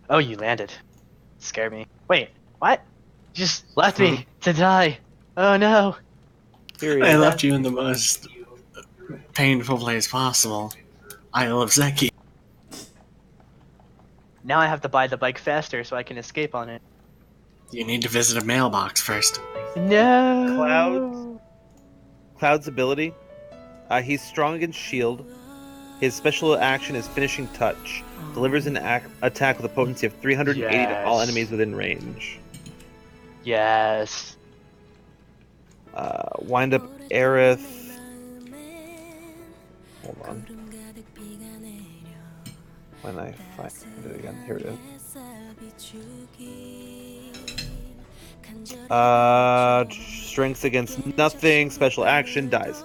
Oh, you landed. Scared me. Wait, what? You just left me to die. Oh no. I left you in the most painful place possible. Isle of Zeki. Now I have to buy the bike faster so I can escape on it. You need to visit a mailbox first. No. Cloud's ability. He's strong against shield. His special action is Finishing Touch. Delivers an attack with a potency of 380 to all enemies within range. Yes. Wind up Aerith. Hold on. When I find it again, here it is. Strength against nothing. Special action dies.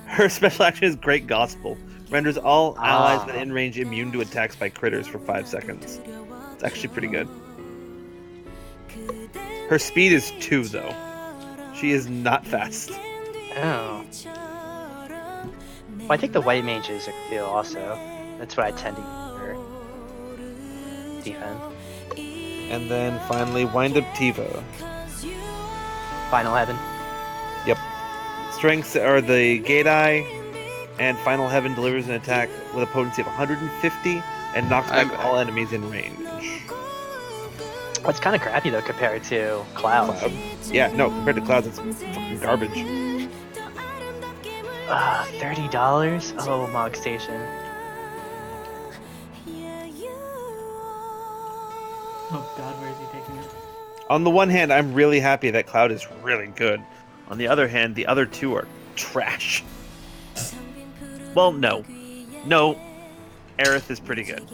Her special action is Great Gospel. Renders all allies within range immune to attacks by critters for 5 seconds. It's actually pretty good. Her speed is 2, though. She is not fast. Oh. Well, I think the white mages are cool also. That's what I tend to use for defense. And then finally, Wind Up Tifa. Final Heaven. Yep. Strengths are the Gate Eye, and Final Heaven delivers an attack with a potency of 150 and knocks back all enemies in range. Well, it's kind of crappy though compared to Cloud. Yeah, no, compared to Cloud, it's fucking garbage. $30? Oh, Mog Station. Oh god, where is he taking it? On the one hand, I'm really happy that Cloud is really good. On the other hand, the other two are trash. Well, no. No. Aerith is pretty good.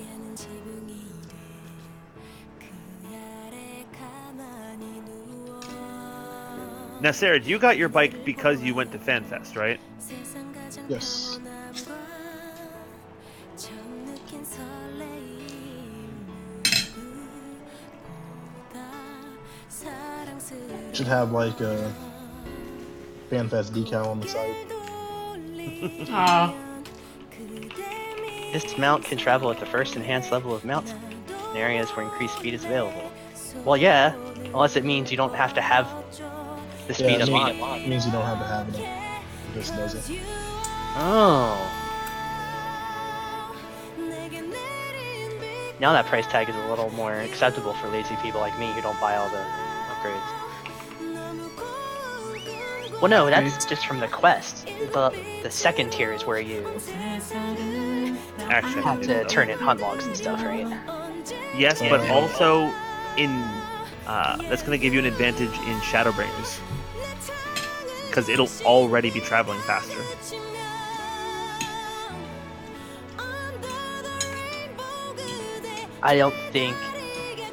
Now, Sarah, you got your bike because you went to FanFest, right? Yes. Should have like a FanFest decal on the side. Aww. This mount can travel at the first enhanced level of mount in areas where increased speed is available. Well, yeah, unless it means you don't have to have the speed of it means you don't have to have it. It just does it. Oh. Now that price tag is a little more acceptable for lazy people like me who don't buy all the upgrades. Well, no, that's just from the quest. The second tier is where you Actually, have to turn in hunt logs and stuff, right? yes, but also in that's going to give you an advantage in Shadowbringers because it'll already be traveling faster. I don't think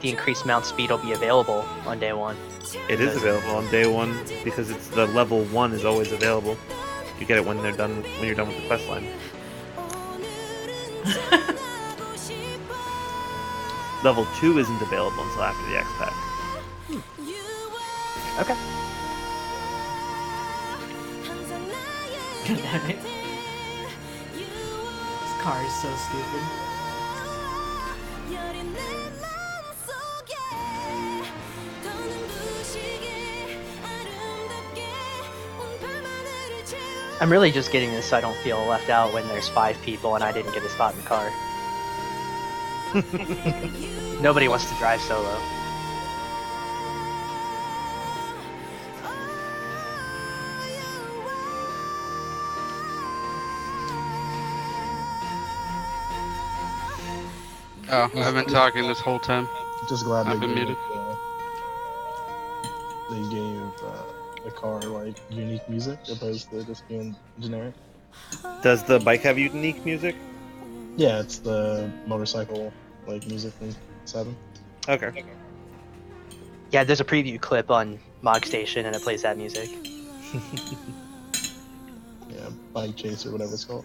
the increased mount speed will be available on day one. It is available on day one because it's the level 1 is always available. You get it when you're done with the quest line. Level 2 isn't available until after the X pack. Okay. God damn it. This car is so stupid. I'm really just getting this so I don't feel left out when there's 5 people and I didn't get a spot in the car. Nobody wants to drive solo. Oh, I've been talking this whole time. Just glad I've they been gave, muted. the car like unique music opposed to just being generic. Does the bike have unique music? Yeah, it's the motorcycle like music from 7. Okay. Yeah, there's a preview clip on Mog Station and it plays that music. Yeah, Bike Chase or whatever it's called.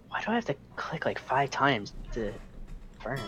Why do I have to click like 5 times to confirm?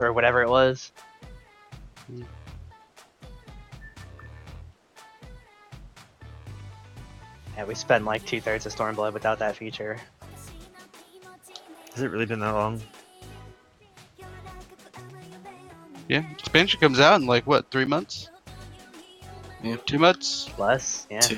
or whatever it was. Yeah, we spent like 2/3 of Stormblood without that feature. Has it really been that long? Yeah, expansion comes out in like what, 3 months? Yeah. 2 months? Less, yeah. 2.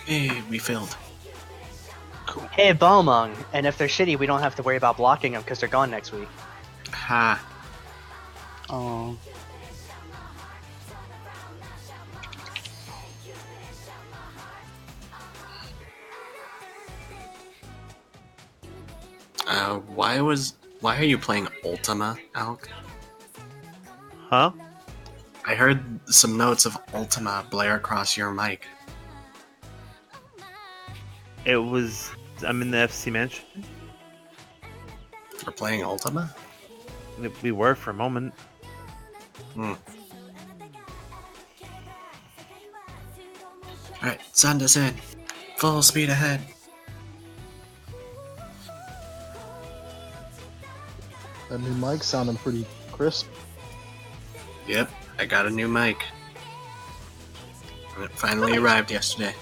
Hey, we failed. Hey, Bomong, and if they're shitty, we don't have to worry about blocking them because they're gone next week. Ha. Oh. Why are you playing Ultima, Alk? Huh? I heard some notes of Ultima blare across your mic. It was. I'm in the FC mansion. We're playing Ultima? We were for a moment. Alright, send us in. Full speed ahead. That new mic sounding pretty crisp. Yep, I got a new mic. And it finally arrived yesterday.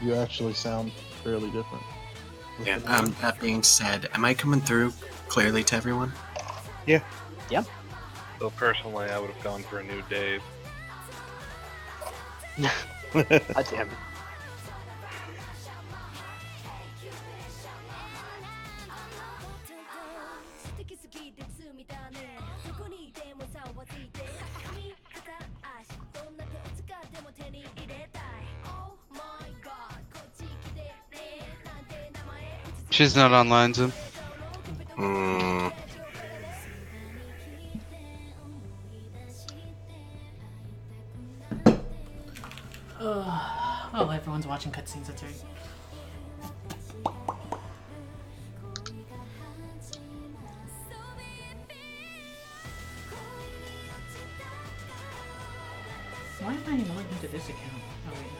You actually sound fairly different. Yeah, that being said, am I coming through clearly to everyone? Yep. So personally, I would have gone for a new Dave. God damn it. She's not online, Zim. Oh, everyone's watching cutscenes, that's right. Why am I logged into this account? Oh, wait,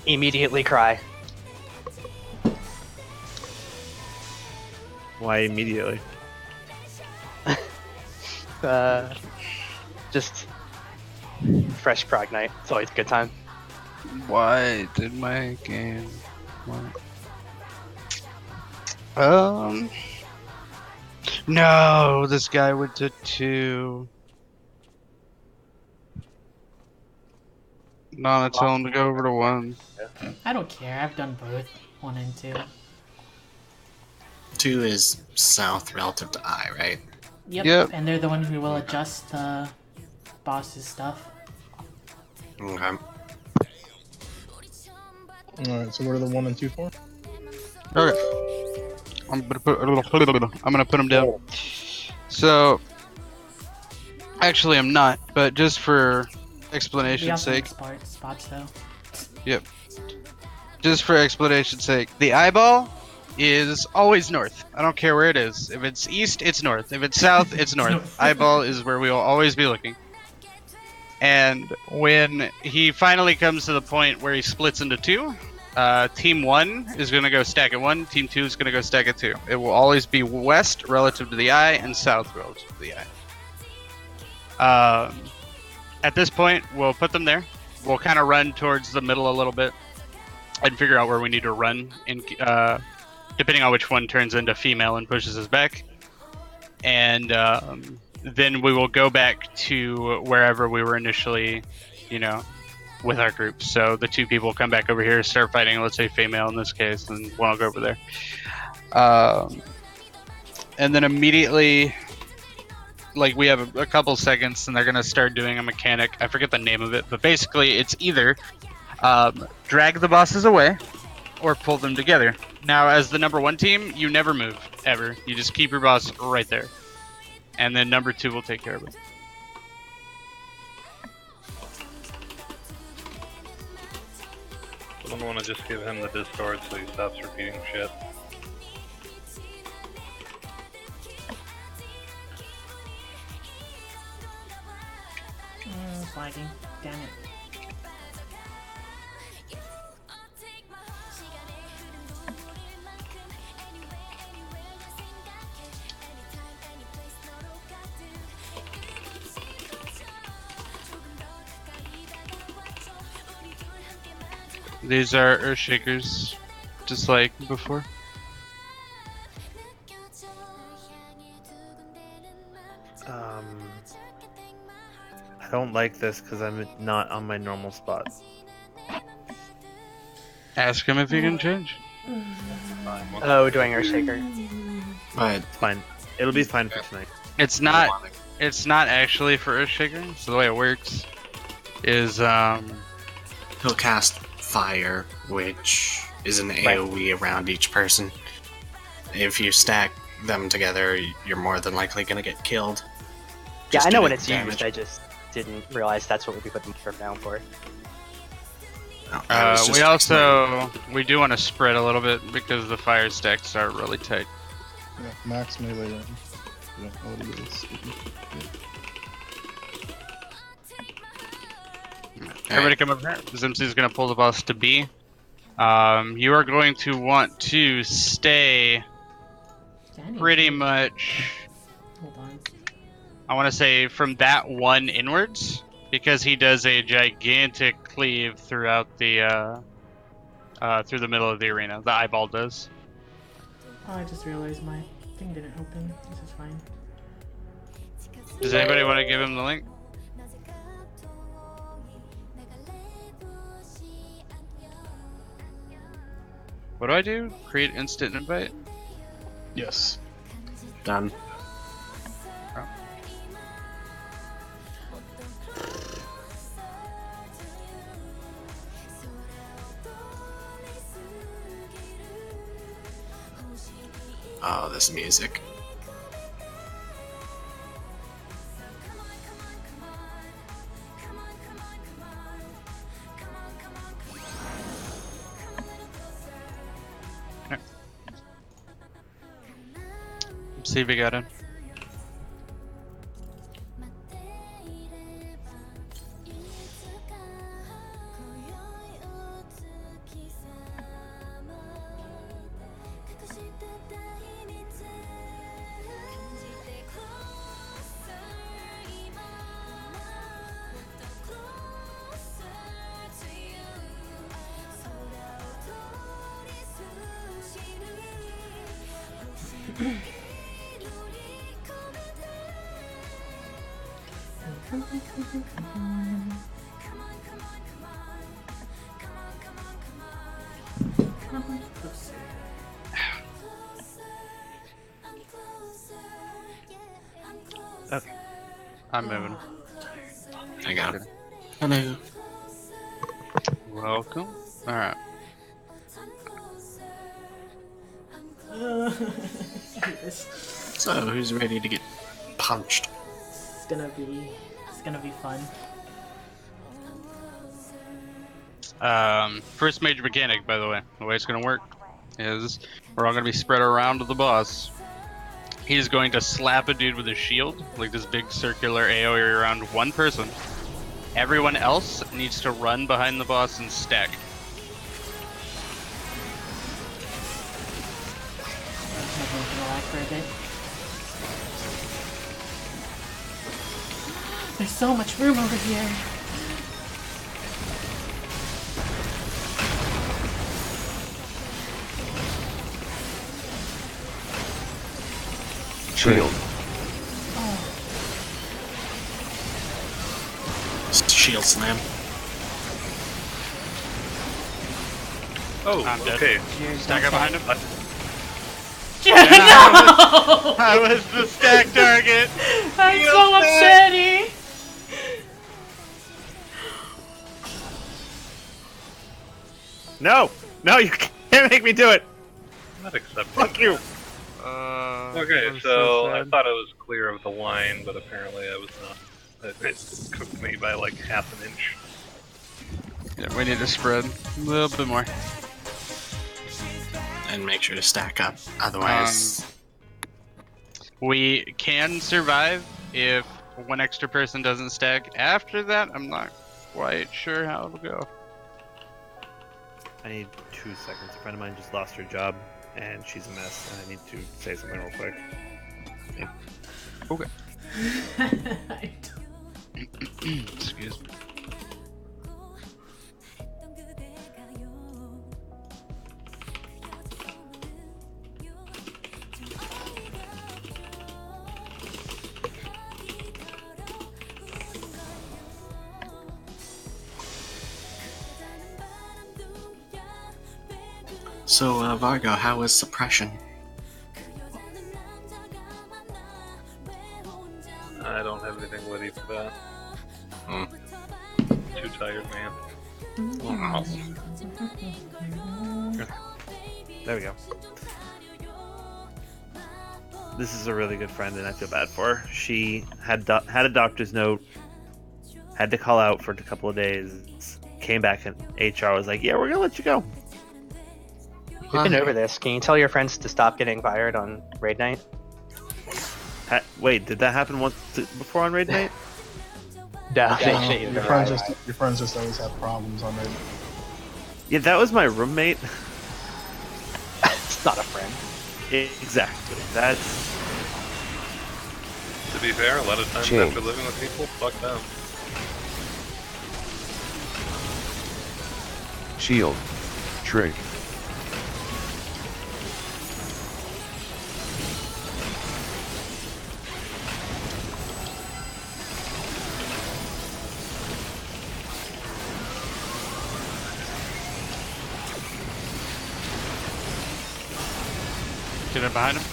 no. Immediately cry. Why immediately? Just fresh prog night. It's always a good time. Why did my game... What? No, this guy went to 2. Nana, tell him to go over to 1. I don't care, I've done both, 1 and 2. 2 is south relative to I, right? Yep, and they're the one who will adjust the boss's stuff. Okay. Alright, so what are the 1 and 2 for? Okay. I'm gonna put him down. So, actually, I'm not, but just for explanation's sake. Spots though. Yep. Just for explanation's sake, the eyeball is always north. I don't care where it is. If it's east, it's north. If it's south, it's north. Eyeball is where we will always be looking. And when he finally comes to the point where he splits into 2, Team 1 is going to go stack at 1, Team 2 is going to go stack at 2. It will always be west relative to the eye and south relative to the eye. At this point, we'll put them there. We'll kind of run towards the middle a little bit and figure out where we need to run, in, depending on which one turns into female and pushes us back. And then we will go back to wherever we were initially, with our group. So the 2 people come back over here, start fighting, let's say female in this case, and one will go over there. And then immediately, like, we have a couple seconds and they're going to start doing a mechanic. I forget the name of it, but basically it's either drag the bosses away or pull them together. Now, as the number 1 team, you never move, ever. You just keep your boss right there. And then number 2 will take care of it. I don't want to just give him the discard so he stops repeating shit. It's lagging. Damn it. These are Earthshakers, just like before. I don't like this because I'm not on my normal spot. Ask him if he can change. Oh, doing Earthshaker. But It's fine. It'll be fine for tonight. It's not actually for Earthshaker. So the way it works is he'll cast fire, which is an AoE around each person. If you stack them together, you're more than likely gonna get killed. Yeah, Just I know do when the it's damage. used. I just didn't realize that's what we put them down for. No, I was just we do want to spread a little bit because the fire stacks are really tight. Yeah, max melee range. You don't know what it is. Everybody come up here. Zimsy is going to pull the boss to B. You are going to want to stay pretty much, Hold on. I want to say, from that one inwards, because he does a gigantic cleave throughout the through the middle of the arena. The eyeball does. Oh, I just realized my thing didn't open. This is fine. Does anybody want to give him the link? What do I do? Create instant invite? Yes. done. Oh, this music. See if we got it. Okay. I'm moving. I got it. Hello. Welcome. Alright. So, who's ready to get punched? It's gonna be fun. First major mechanic, by the way it's gonna work is we're all gonna be spread around to the boss. He's going to slap a dude with a shield, like this big circular AoE around one person. Everyone else needs to run behind the boss and stack. There's so much room over here. Shield. Shield slam. Oh, I'm dead. okay. Stack up behind him. No! I was the stack target. I'm so upsetty. No! No, you can't. Can't make me do it! Not accepting. Fuck you! Okay, I'm so I sad. thought I was clear of the line, but apparently I was not. It cooked me by like half an inch. Yeah, we need to spread a little bit more. And make sure to stack up. Otherwise, We can survive if one extra person doesn't stack. After that, I'm not quite sure how it'll go. I need 2 seconds. A friend of mine just lost her job, and she's a mess, and I need to say something real quick. Okay. I don't- Excuse me. so Vargo, how was suppression? I don't have anything ready for that. Hmm. Too tired, man. There we go. This is a really good friend, and I feel bad for her. She had had a doctor's note, had to call out for a couple of days, came back, and HR was like, "Yeah, we're gonna let you go." We've been over this. Can you tell your friends to stop getting fired on raid night? Wait, did that happen once before on raid night? No, Your friends just always have problems on there. Yeah, that was my roommate. It's not a friend. Exactly. That's To be fair, a lot of times Change. after living with people, fuck them. Shield. Trig. Get in behind him.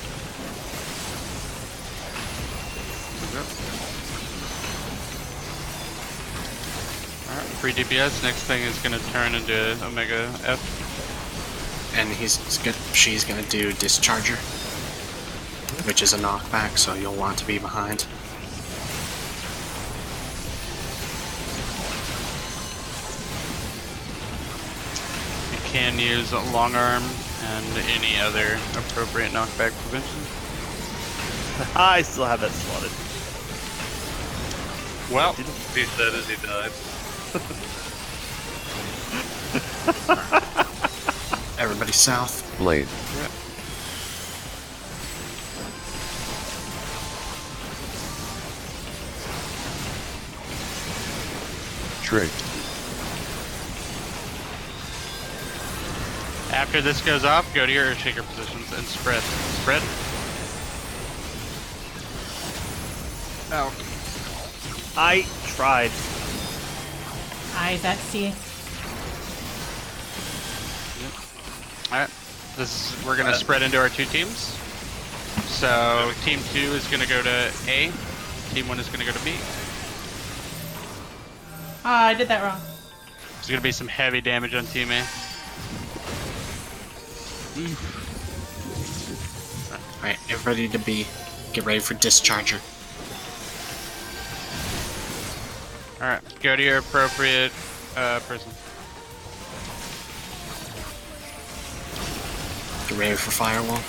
Alright, free DPS. Next thing is gonna turn into Omega F. And she's gonna do Discharger, which is a knockback, so you'll want to be behind. You can use Long Arm and any other appropriate knockback prevention. I still have that slotted. Well, He said as he died. Everybody south. Blade. Trig. after this goes off, go to your Earthshaker positions and spread. Spread. Oh. I tried. Eyes at sea. Alright. We're gonna spread into our 2 teams. So team 2 is gonna go to A. Team 1 is gonna go to B. Ah, I did that wrong. There's gonna be some heavy damage on team A. Alright, everybody to B. Get ready for Discharger. Alright, go to your appropriate person. Get ready for Firewall.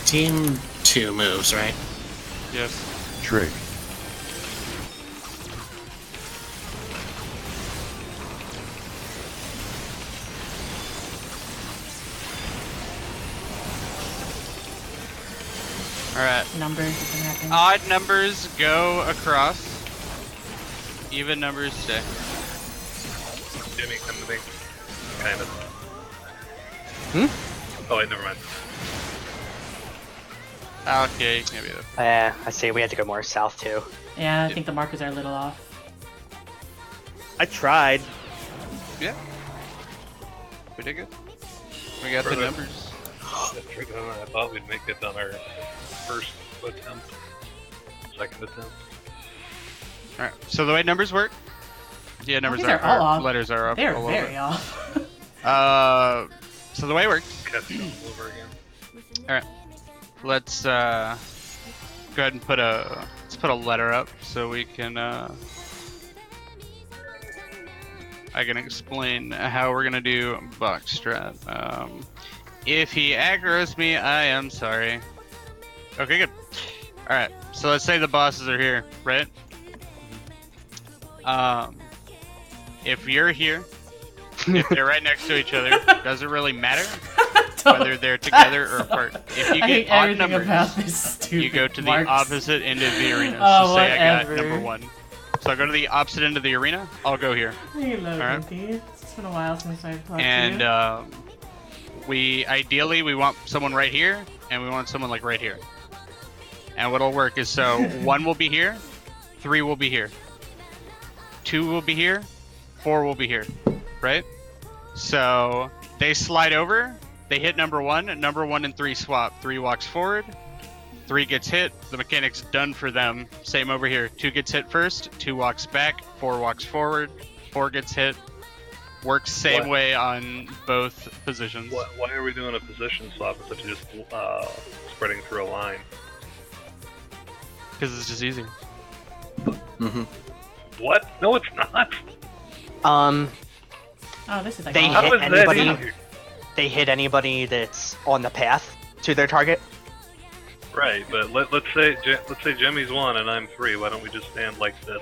Team 2 moves, right? Yes. Trig. Alright. Numbers, it can happen. Odd numbers go across. Even numbers stay. Jimmy, come to me. Kind of. Oh wait, never mind. Okay, you can't be there. I say we had to go more south too. Yeah, I think the markers are a little off. I tried. Yeah. We did good. We got the Further. numbers. I thought we'd make it on our first attempt. Second attempt. Alright, so the way numbers work. Yeah, numbers these are all off. letters are up. They're a little very bit. off. So the way it works. Catch them over again. Alright. Let's go ahead and put a letter up so we can I can explain how we're gonna do box strat. If he aggroes me, I am sorry. Okay, good. Alright, so let's say the bosses are here, right? If you're here, if they're right next to each other, doesn't really matter whether they're together or apart. If you I get hate odd everything numbers, about this stupid you go to the marks. opposite end of the arena. Oh, So say I got whatever. number 1. So I go to the opposite end of the arena, I'll go here. Hey, love Alright. Minty. It's been a while since I've talked And to you. we want someone right here, and we want someone like right here. And what'll work is so 1 will be here, 3 will be here, 2 will be here, 4 will be here, right? So they slide over, they hit number 1, and number 1 and 3 swap. 3 walks forward, 3 gets hit, the mechanic's done for them. Same over here. 2 gets hit first, 2 walks back, 4 walks forward, 4 gets hit. Works same What? way on both positions. Why are we doing a position swap instead of just spreading through a line? Because it's just easy. Mm-hmm. What? No, it's not. Oh, this is like they all- How hit is that anybody. easier? They hit anybody that's on the path to their target. Right, but let's say Jimmy's 1 and I'm 3. Why don't we just stand like this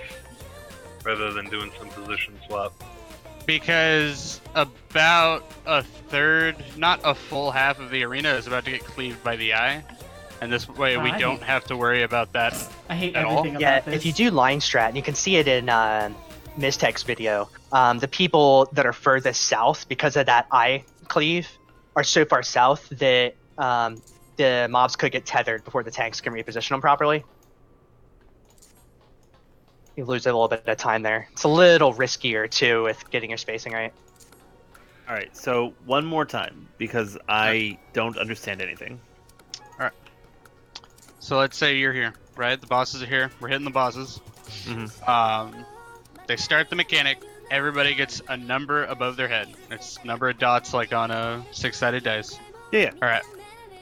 rather than doing some position swap? Because about a third, not a full half of the arena is about to get cleaved by the eye. And this way we I don't hate- have to worry about that. I hate at all? everything Yeah, about this. if you do line strat, and you can see it in Mistech's video, the people that are furthest south, because of that eye cleave, are so far south that the mobs could get tethered before the tanks can reposition them properly. You lose a little bit of time there. It's a little riskier too with getting your spacing right. All right, so one more time because I don't understand anything. So let's say you're here, right? The bosses are here. We're hitting the bosses. Mhm. They start the mechanic. Everybody gets a number above their head. It's number of dots like on a 6-sided dice. Yeah. All right.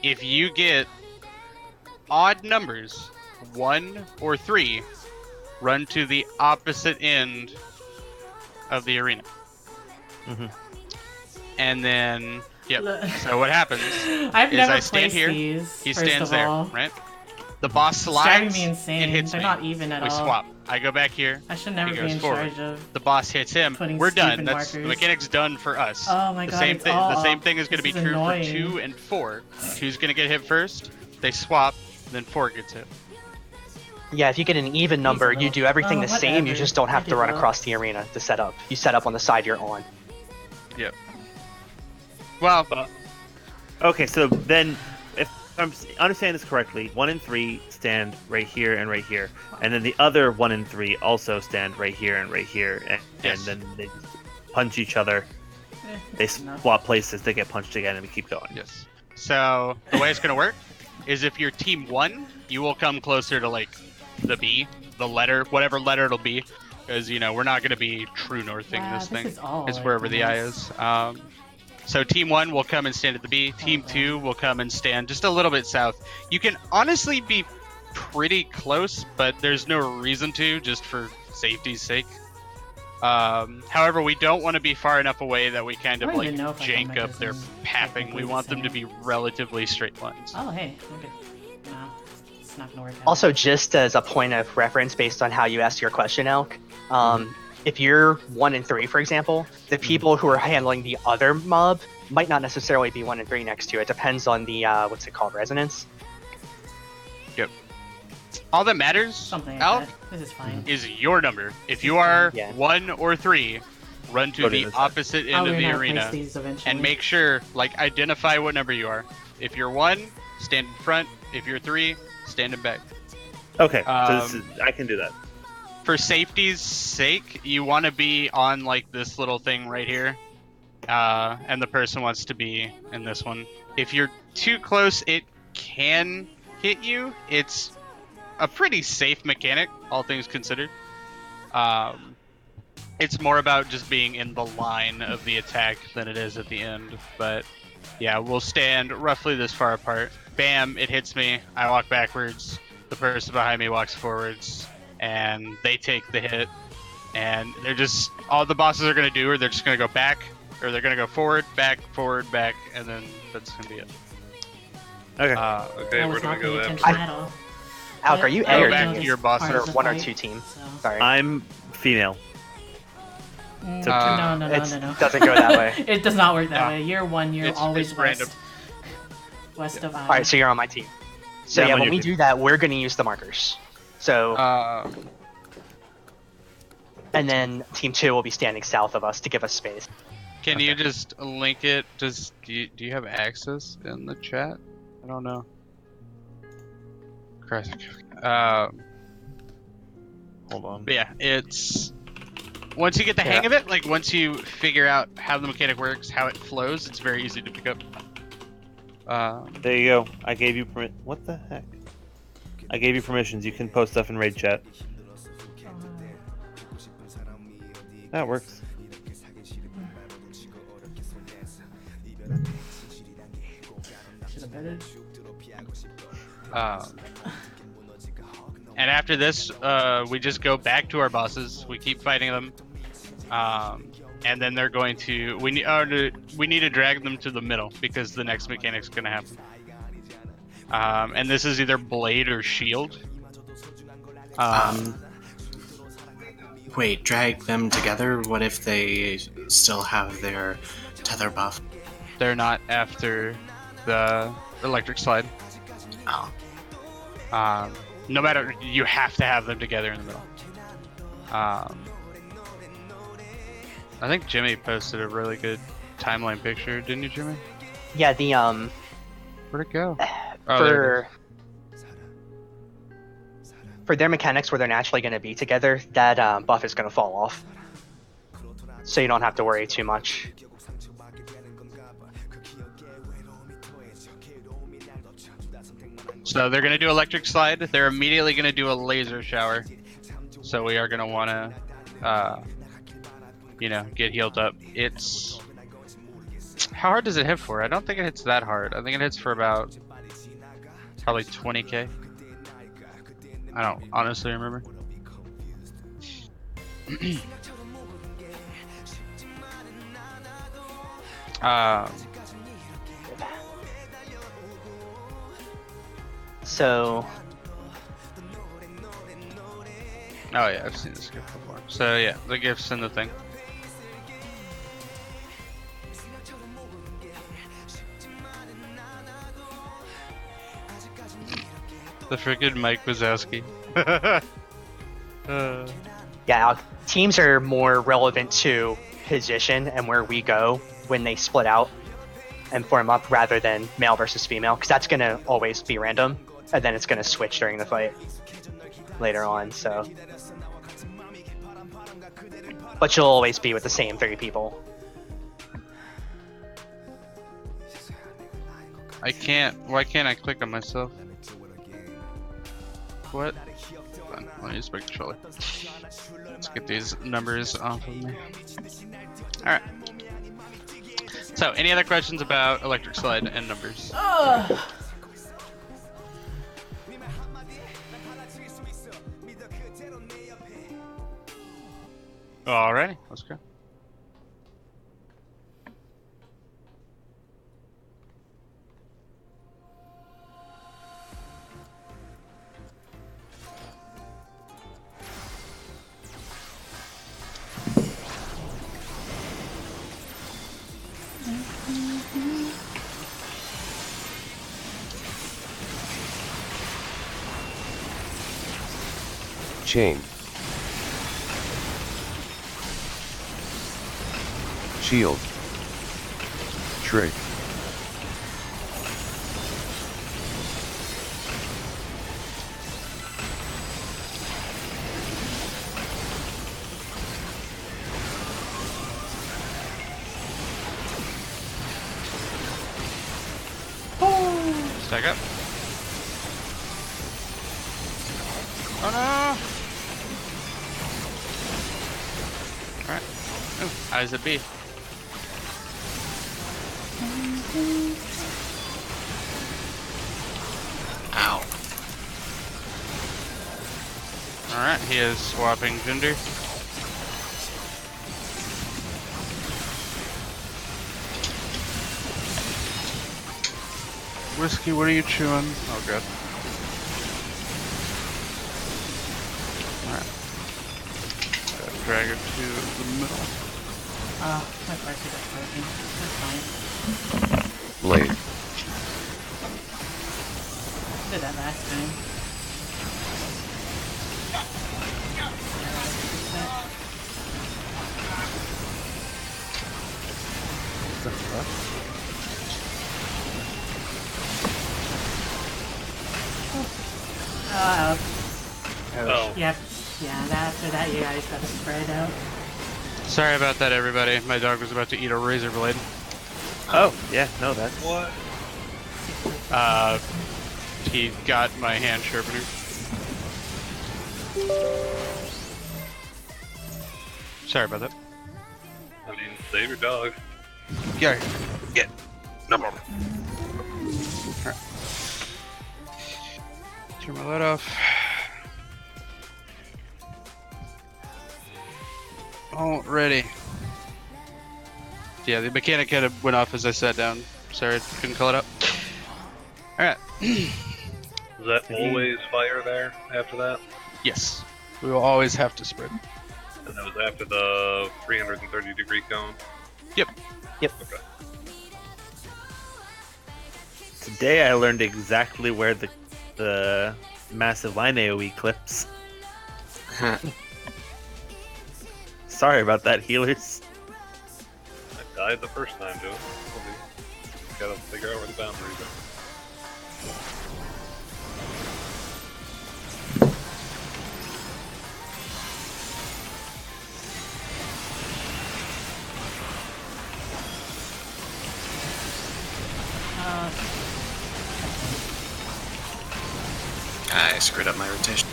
If you get odd numbers, 1 or 3, run to the opposite end of the arena. Mhm. And then, yep. Look. So what happens I've is never I stand placed here, these. he first stands of there, all. right? The boss It's driving slides me insane. and hits They're me. not even at We all. swap. I go back here. I should never He be goes in forward. charge of. The boss hits him. Putting We're done. stupid That's the markers. mechanic's done for us. Oh my The god, same it's thing. all The same off. thing is going to be This is true annoying. for 2 and 4. 2's going to get hit first. They swap. Then 4 gets hit. Yeah, if you get an even number, you do everything the same. You whatever. just don't have I to run give up. across the arena to set up. You set up on the side you're on. Yep. Well, Okay, so then, if I'm understanding this correctly, 1 and 3 stand right here and right here, and then the other 1 and 3 also stand right here and right here, and Yes. then they just punch each other. They it's enough. swap places, they get punched again, and we keep going. yes. So the way it's going to work is if you're team 1, you will come closer to like the B, the letter, whatever letter it'll be, because you know we're not going to be true northing Wow, this this thing. is all It's like wherever the eye this. is. So team 1 will come and stand at the B. Team Okay. 2 will come and stand just a little bit south. You can honestly be pretty close, but there's no reason to, just for safety's sake. However, we don't want to be far enough away that we kind I of don't like even know if I can jank measure up their them pathing. We technically want the them to be same. relatively straight lines. Oh hey, look at. No, it's not gonna work out. Also, just as a point of reference based on how you asked your question, Elk, if you're 1 and 3, for example, the people who are handling the other mob might not necessarily be 1 and 3 next to you. It depends on the, what's it called, resonance? All that matters, something like Alec, that. This is fine. is your number. If you are Yeah. 1 or 3, run to Go to the the side. opposite end I'll of learn the how to arena place these eventually. and make sure, like, identify what number you are. If you're 1, stand in front. If you're 3, stand in back. Okay, so this is, Um, I can do that. For safety's sake, you want to be on, like, this little thing right here. And the person wants to be in this one. If you're too close, it can hit you. It's a pretty safe mechanic, all things considered. It's more about just being in the line of the attack than it is at the end. But yeah, we'll stand roughly this far apart. Bam, it hits me. I walk backwards. The person behind me walks forwards, and they take the hit. And they're just, all the bosses are going to do, or they're just going to go back, or they're going to go forward, back, and then that's going to be it. Okay. Okay, I where was do we not go paying after? attention at all. Alec, are you I A Go or back know to this your part bosses. of or the one or fight, two team? so- Sorry. I'm female. No, up no, to no, It no. doesn't go that way. It does not work that Yeah. way. You're one. You're It's always west. random. West of I. All right, so you're on my team. So Yeah, I'm yeah, on when your we team. do that, we're going to use the markers. So and then team 2 will be standing south of us to give us space. Can you just link it? Do you have access in the chat? I don't know. Christ. Hold on. But yeah, it's once you get the hang of it, like once you figure out how the mechanic works, how it flows, it's very easy to pick up. There you go. I gave you permit. What the heck? I gave you permissions. You can post stuff in raid chat. That works. And after this, we just go back to our bosses. We keep fighting them, and then they're going to. We need to drag them to the middle because the next mechanic's going to happen. And this is either blade or shield. Wait, drag them together? What if they still have their tether buff? They're not after the electric slide. Oh. No matter, you have to have them together in the middle. I think Jimmy posted a really good timeline picture, didn't you, Jimmy? Yeah, the Where'd it go? Oh, there it for their mechanics where they're naturally going to be together, that buff is going to fall off. So you don't have to worry too much. So they're gonna do electric slide. They're immediately gonna do a laser shower. So we are gonna wanna, get healed up. It's how hard does it hit for? I don't think it hits that hard. I think it hits for about probably 20k. I don't honestly remember. So Oh yeah, I've seen this gift before. So yeah, the gifts and the thing. The freaking Mike Wazowski. yeah, teams are more relevant to position and where we go when they split out and form up rather than male versus female, because that's going to always be random, and then it's going to switch during the fight later on. So, but you'll always be with the same 3 people. I can't. Why can't I click on myself? What? Hold on, let me use my controller. Let's get these numbers off of me. Alright. So, any other questions about electric slide and numbers? Alrighty, let's go. Chain. Shield. Trick. Stack up. Oh no! Eyes at B. Ow. Alright, he is swapping gender. Whiskey, what are you chewing? Oh god. Alright. Drag her to the middle. My parts are broken. That's fine. Blade. Did that last time. Oh. Yep. Yeah, after that you guys got spread out. Sorry about that, everybody. My dog was about to eat a razor blade. Oh, yeah, no, that's... What? He got my hand sharpener. Sorry about that. I mean, save your dog. Get no problem. Alright. Turn my light off. Alrighty. Yeah, the mechanic kind of went off as I sat down. Sorry, couldn't call it up. Alright. Is that always fire there after that? Yes. We will always have to spread. And that was after the 330-degree cone? Yep. Yep. Okay. Today I learned exactly where the massive line AoE clips. Sorry about that, healers. I died the first time, dude. Gotta figure out where the boundaries are. I screwed up my rotation.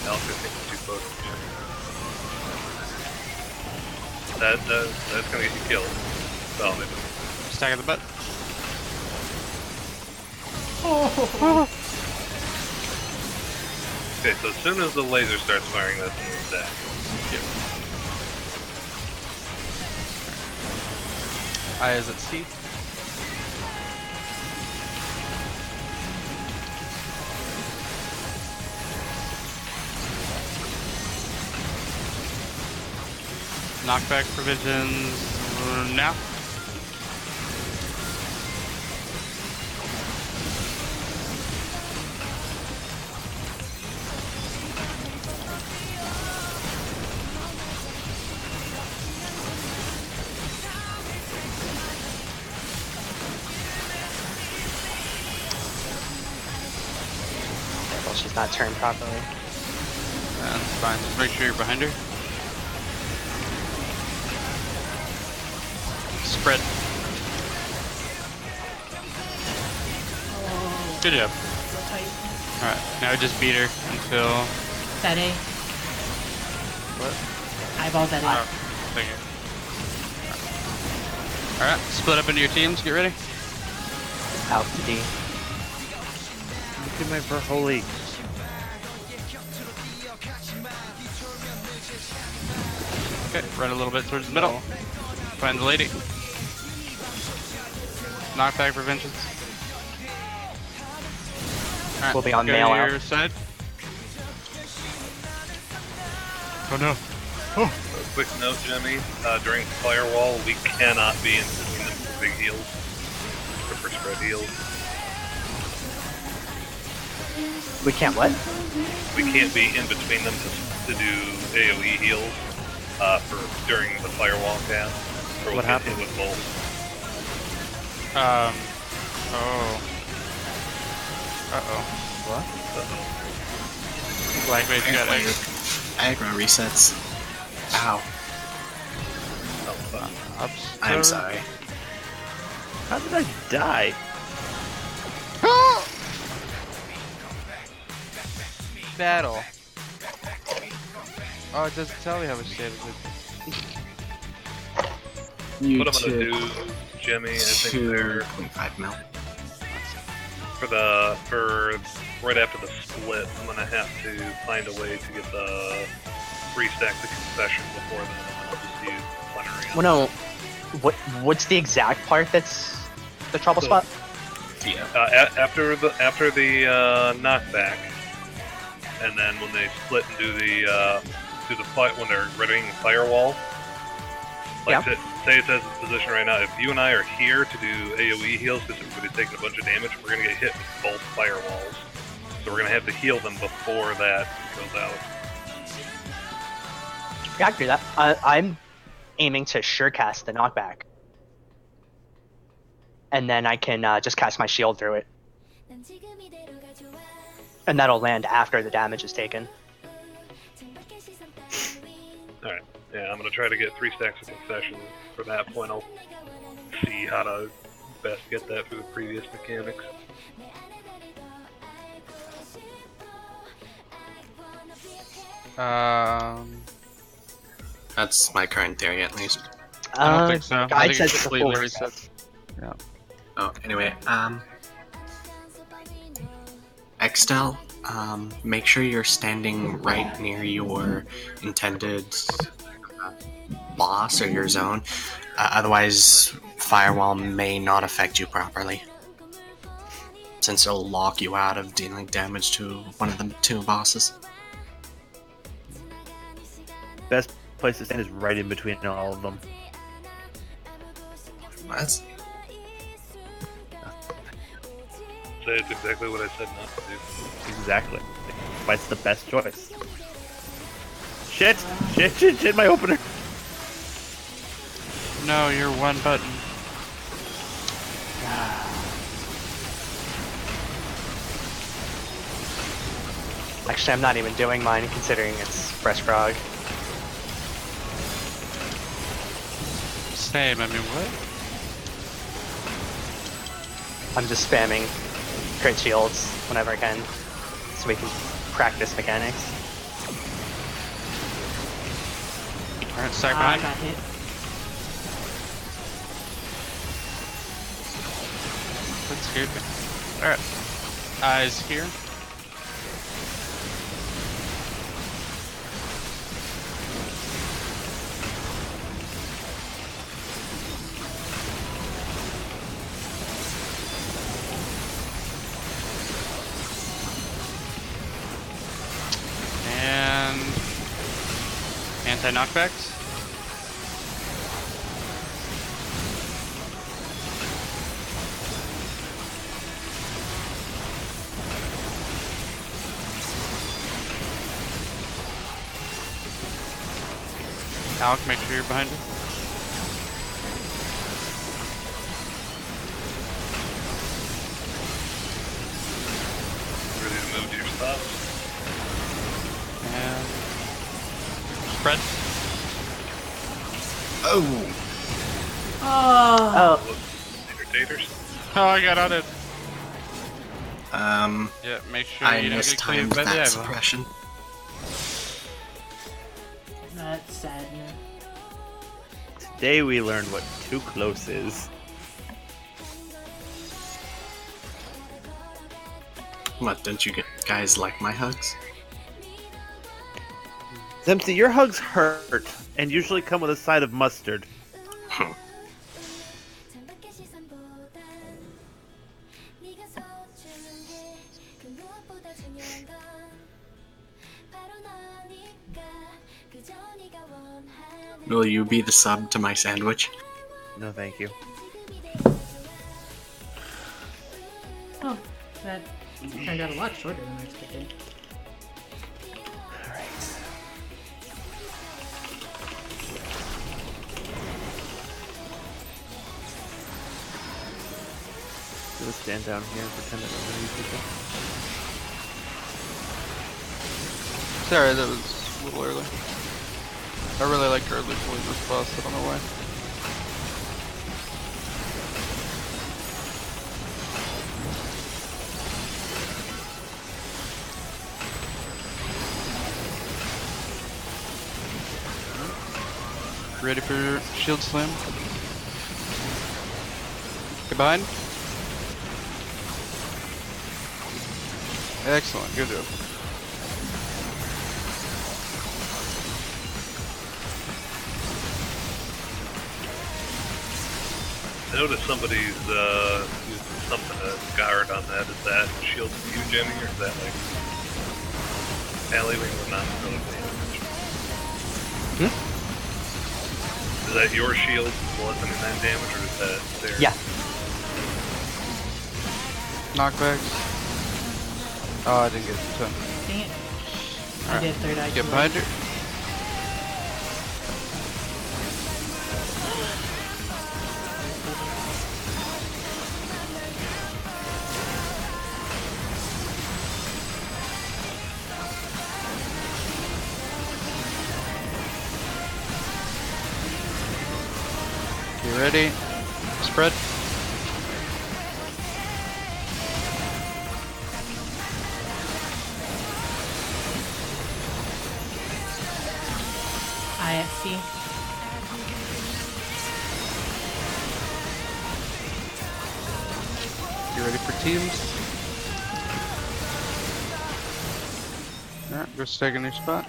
Alpha takes too close. That's gonna get you killed. Oh, maybe. Stack of the butt. Okay, so as soon as the laser starts firing, that's in the stack. Eye is at C. Knockback provisions now. Well, she's not turned properly. That's fine. Just make sure you're behind her. Spread. Good job. So tight. Alright, now just beat her until... That A. What? Eyeballs at A. Oh, thank you. Alright, split up into your teams, get ready. Out to D. Look at my Verholy. Okay, run a little bit towards the middle. Find the lady. Knockback preventions. Alright, We'll be on go mail to out. your side. Oh no. A quick note, Jimmy. During firewall, we cannot be in between them for big heals. Or for spread heals. We can't what? We can't be in between them to do AoE heals for during the firewall cast. Or we'll What get happened? hit with both. Oh. Uh-oh. What? Black Mage got Apparently, egg. aggro resets. Ow. Ups. I'm sorry. How did I die? battle. Oh, it doesn't tell me how much damage it You What I'm gonna took do, Jimmy, I think they're 2.5 mil. for right after the split, I'm gonna have to find a way to get the 3 stacks of concession before then. I'll just use plenary. Well, no. What's the exact part that's the trouble So- spot? Yeah. After the knockback, and then when they split and do the fight when they're readying the firewall. Like say it says its position right now. If you and I are here to do AOE heals because everybody's taking a bunch of damage, we're gonna get hit with both firewalls. So we're gonna have to heal them before that goes out. Yeah, I can do that. I'm aiming to sure cast the knockback, and then I can just cast my shield through it, and that'll land after the damage is taken. Alright. Yeah, I'm gonna try to get 3 stacks of concession. For that point, I'll see how to best get that through the previous mechanics. That's my current theory, at least. I don't think so. I Guide think says it's it's a full completely reset. reset. Oh, anyway, Extel, make sure you're standing right near your intended boss or your zone. Otherwise, Firewall may not affect you properly, since it'll lock you out of dealing damage to one of the 2 bosses. Best place to stand is right in between all of them. That's That's exactly what I said not to do. Exactly. That's the best choice. Shit, my opener. No, you're one button. Actually, I'm not even doing mine, considering it's fresh frog. Same, I mean, what? I'm just spamming crit shields whenever I can, so we can practice mechanics. Alright, stack I behind. got hit. That scared me. Alright. Eyes here. And anti-knockbacks. Alec, make sure you're behind her. Ready to move to your spot? And spread. oh, Oh, Oh, Entertainers. Oh, I got on it. um, Yeah, make sure I you don't get cleaved mistimed by the that eyeball. suppression. that's sad. Man. Today we learned what too close is. What, don't you guys like my hugs? Dempsey, your hugs hurt, and usually come with a side of mustard. Will you be the sub to my sandwich? No, thank you. Oh, that turned out a lot shorter than I expected. Alright. Gonna stand down here and pretend I don't know you people. Sorry, that was a little early. I really like early pulling this boss, I don't know why. Ready for shield slam. Get behind. Excellent, good job. I noticed somebody's using something to guard on that. Is that shield from you, Jimmy, or is that like alley wing with non-killing damage? Is that your shield lessening that damage, or is that theirs? Yeah. Knockbacks. Oh, I didn't get the ton. Dang it. I Alright. did third eye. Get behind her. You ready? Spread. IFC. You ready for teams? Alright, go stay in your spot.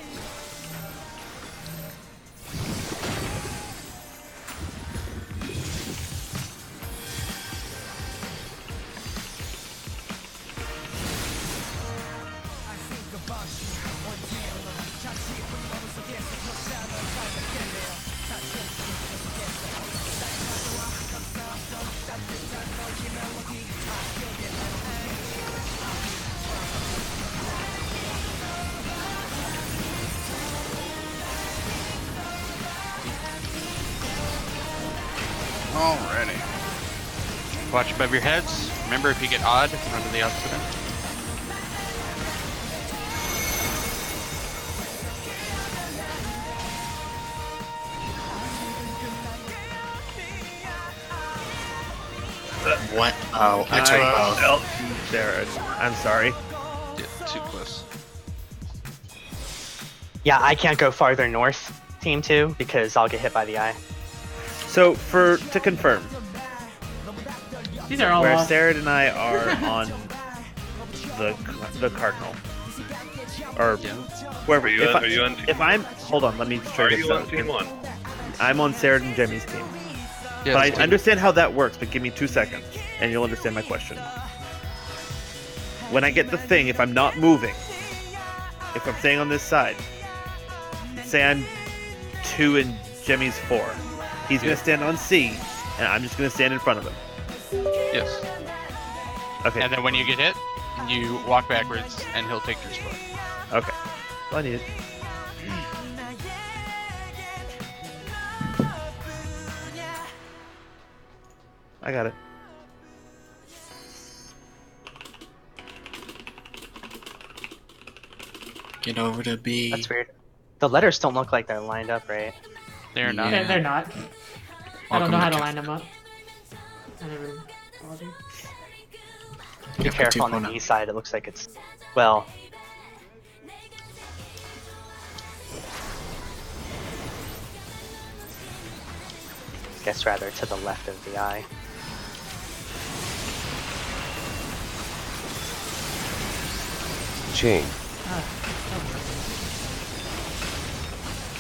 Alrighty. Watch above your heads. Remember, if you get odd, run to the opposite end. What? Oh, I took both. Sarah, I'm sorry. Yeah, too close. Yeah, I can't go farther north, team 2, because I'll get hit by the eye. So, to confirm, These are all where off. Sarah and I are on the Cardinal, or Yeah. wherever. Are you on team? If I'm, hold on, let me try Are to you on team 1? I'm on Sarah and Jimmy's team. Yeah, But I let's do it. understand how that works, but give me 2 seconds, and you'll understand my question. When I get the thing, if I'm not moving, if I'm staying on this side, say I'm 2 and Jimmy's 4, he's Yeah. gonna stand on C, and I'm just gonna stand in front of him. Yes. Okay. And then when you get hit, you walk backwards, and he'll take your spot. Okay. All I needed. I got it. Get over to B. That's weird. The letters don't look like they're lined up right. They're not. Yeah. They're not. I don't Welcome know how to to line them up. I never bothered. Be careful on the B side, it looks like it's, well, I guess rather to the left of the eye. Chain. Ah,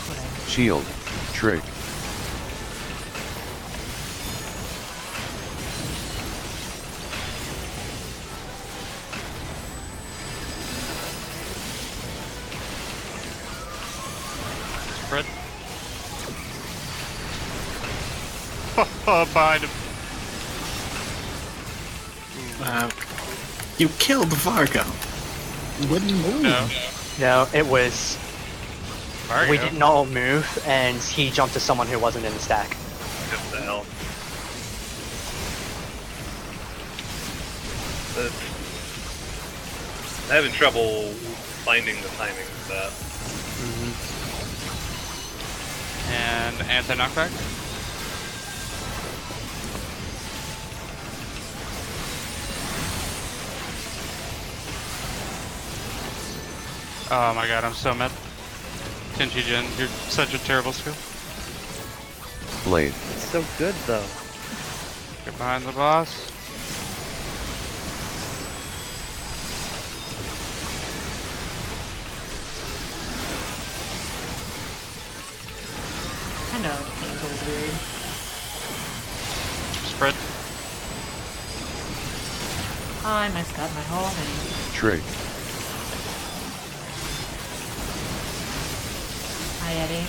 whatever. Shield. Trig. Spread. Behind him. You killed Vargo. Wouldn't move. No. No, it was, Mario. we didn't all move, and he jumped to someone who wasn't in the stack. What the hell? I'm having trouble finding the timing of that. And anti-knockback. Oh my god, I'm so mad. Tenchi Jin, you're such a terrible skill. Blade. It's so good though. Get behind the boss. Kind of feels weird. Spread. Oh, I messed up my whole thing. Trig. Hi, Eddie.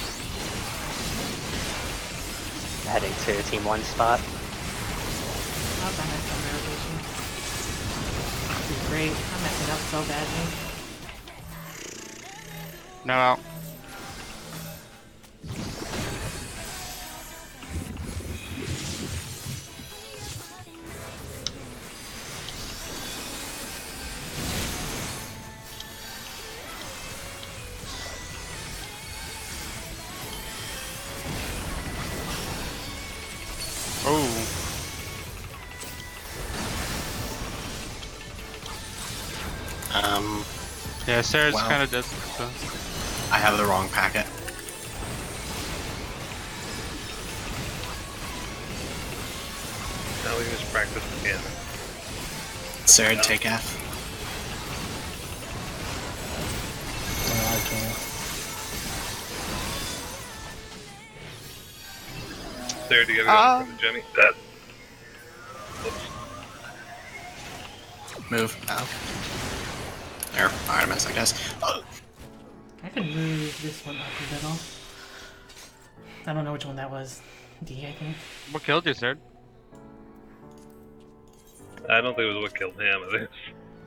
Heading to Team 1 spot. Oh, I messed up my rotation. This is great. I'm messing up so badly. No out. Oh. Yeah, Sarah's Well. kind of dead. So. I have the wrong packet. Now we just practice again. Sarah, take F. I can't. Sarah, do you gotta go for the Jenny? That. Whoops. Move. Oh. There, Artemis, I guess. Oh. I could move this one up a little. I don't know which one that was. D, I think. What killed you, Sarah? I don't think it was what killed him.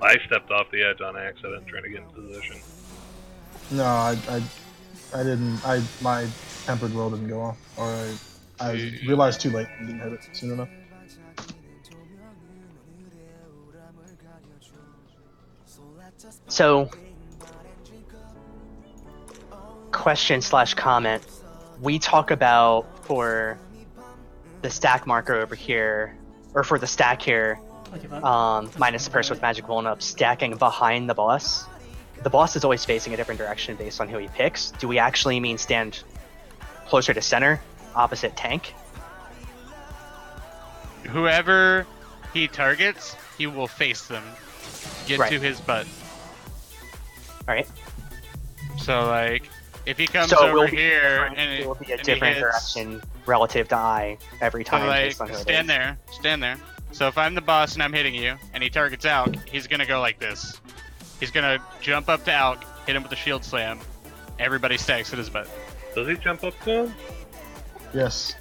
I stepped off the edge on accident trying to get in position. No, I didn't. My tempered roll didn't go off, or I realized too late and didn't hit it soon enough. So, question / comment. We talk about for the stack marker over here, or for the stack here, minus the person with magic walnut, stacking behind the boss. The boss is always facing a different direction based on who he picks. Do we actually mean stand closer to center, opposite tank? Whoever he targets, he will face them. Get Right. to his butt. Alright. So, like, if he comes So it over will be here different- and it will be a and he different hits- direction relative to I every So, time. like, based on who it stand is. there, stand there. So if I'm the boss and I'm hitting you, and he targets Alk, he's gonna go like this. He's gonna jump up to Alk, hit him with a shield slam. Everybody stacks at his butt. Does he jump up to him? Yes.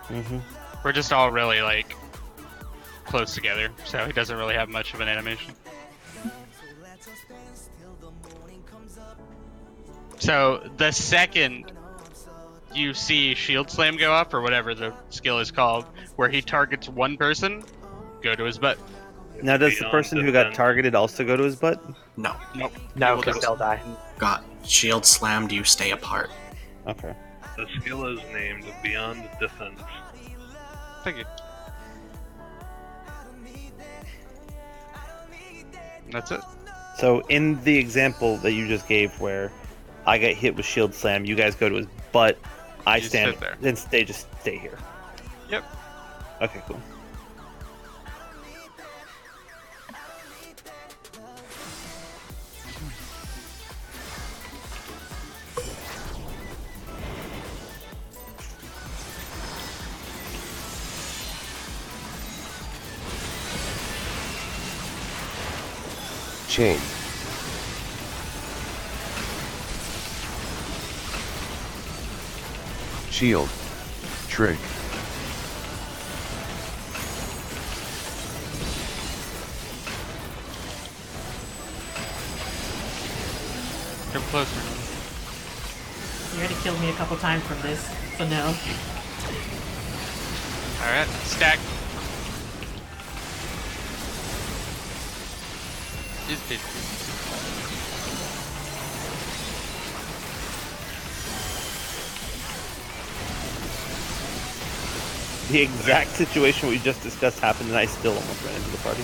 Mm-hmm. We're just all really, like, close together, so he doesn't really have much of an animation. So the second you see shield slam go up, or whatever the skill is called, where he targets one person, go to his butt. Now, does the Beyond person who got defense. targeted also go to his butt? No. Nope. No, He will because go- they'll die. Got shield slammed, you stay apart. Okay. The skill is named Beyond Defense. Thank you. That's it. So in the example that you just gave, where I got hit with shield slam, you guys go to his butt. I You stand sit there. then they just stay here. Yep. Okay, cool. Chain. Shield. Trig. Come closer. You already killed me a couple times from this, so no. Alright, stack. The exact situation we just discussed happened, and I still almost ran into the party.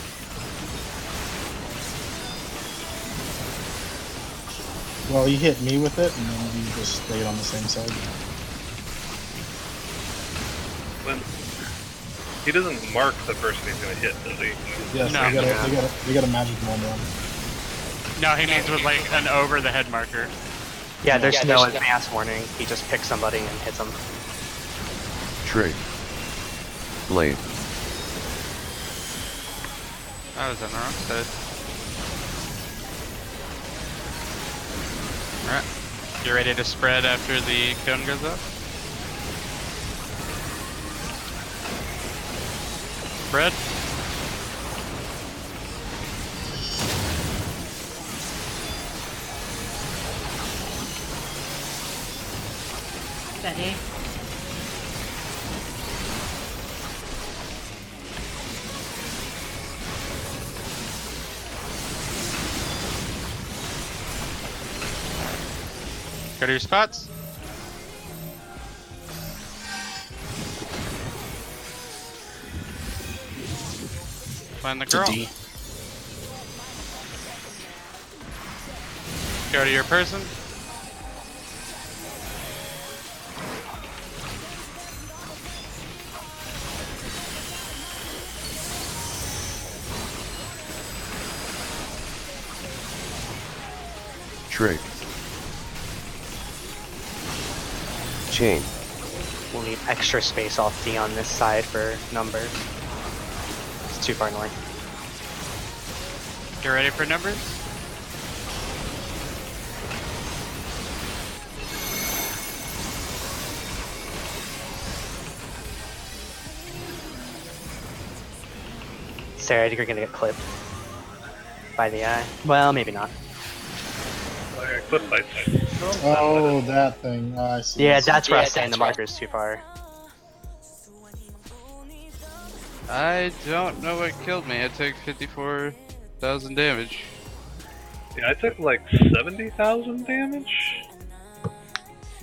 Well, you hit me with it, and then you just stayed on the same side. He doesn't mark the person he's gonna hit, does he? Yes, No. they got a magic wand on. No, he means with like an over the head marker. Yeah, there's no advance warning. He just picks somebody and hits them. Trig. Blade. I was on the wrong side. Alright. You ready to spread after the cone goes up? Spread. Steady. Go to your spots. Find the It's a girl. D. Go to your person. Trig. Chain. We'll need extra space off D on this side for numbers. It's too far north. Get ready for numbers. Sarah, you're gonna get clipped by the eye. Well, maybe not. Okay, clip fights. Oh, that thing. Oh, I see. Yeah, that's where I was saying the marker's too far. I don't know what killed me. I took 54,000 damage. Yeah, I took like 70,000 damage.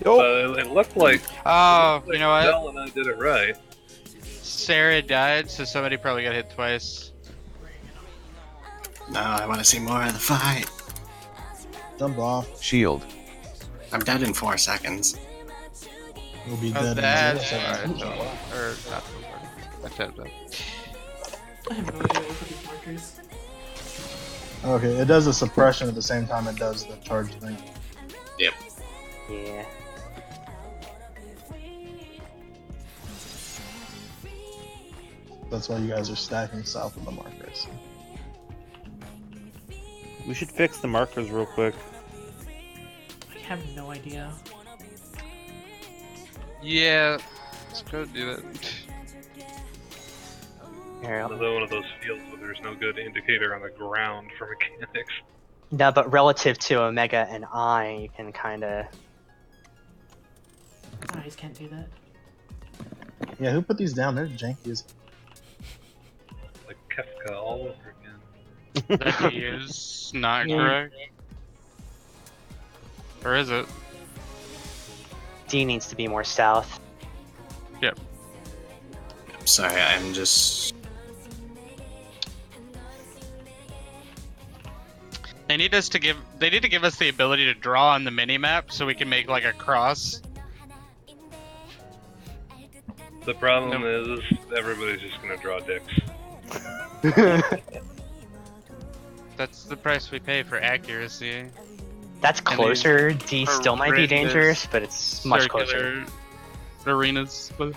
Nope. It looked like. Oh, you know what? Zell and I did it right. Sarah died, so somebody probably got hit twice. No, I want to see more of the fight. Jump off. Shield. I'm dead in 4 seconds. You'll be Oh, dead in that's 0 alright. seconds. Or not. I tapped up. I have no idea what these markers. Okay, it does a suppression at the same time it does the charge thing. Yep. Yeah. That's why you guys are stacking south of the markers. We should fix the markers real quick. I have no idea. Yeah, let's go do that. Here, Another one of those fields where there's no good indicator on the ground for mechanics. no, but relative to Omega and I, you can kind of. Eyes can't do that. Yeah, who put these down? They're janky as. Like Kefka all over again. That is not correct. Or is it? D needs to be more south. Yep. Sorry, I'm just. They need us to give. They need to give us the ability to draw on the mini map so we can make like a cross. The problem is everybody's just gonna draw dicks. That's the price we pay for accuracy. That's closer. D still might be horrendous dangerous, but it's much closer. Circular arenas. But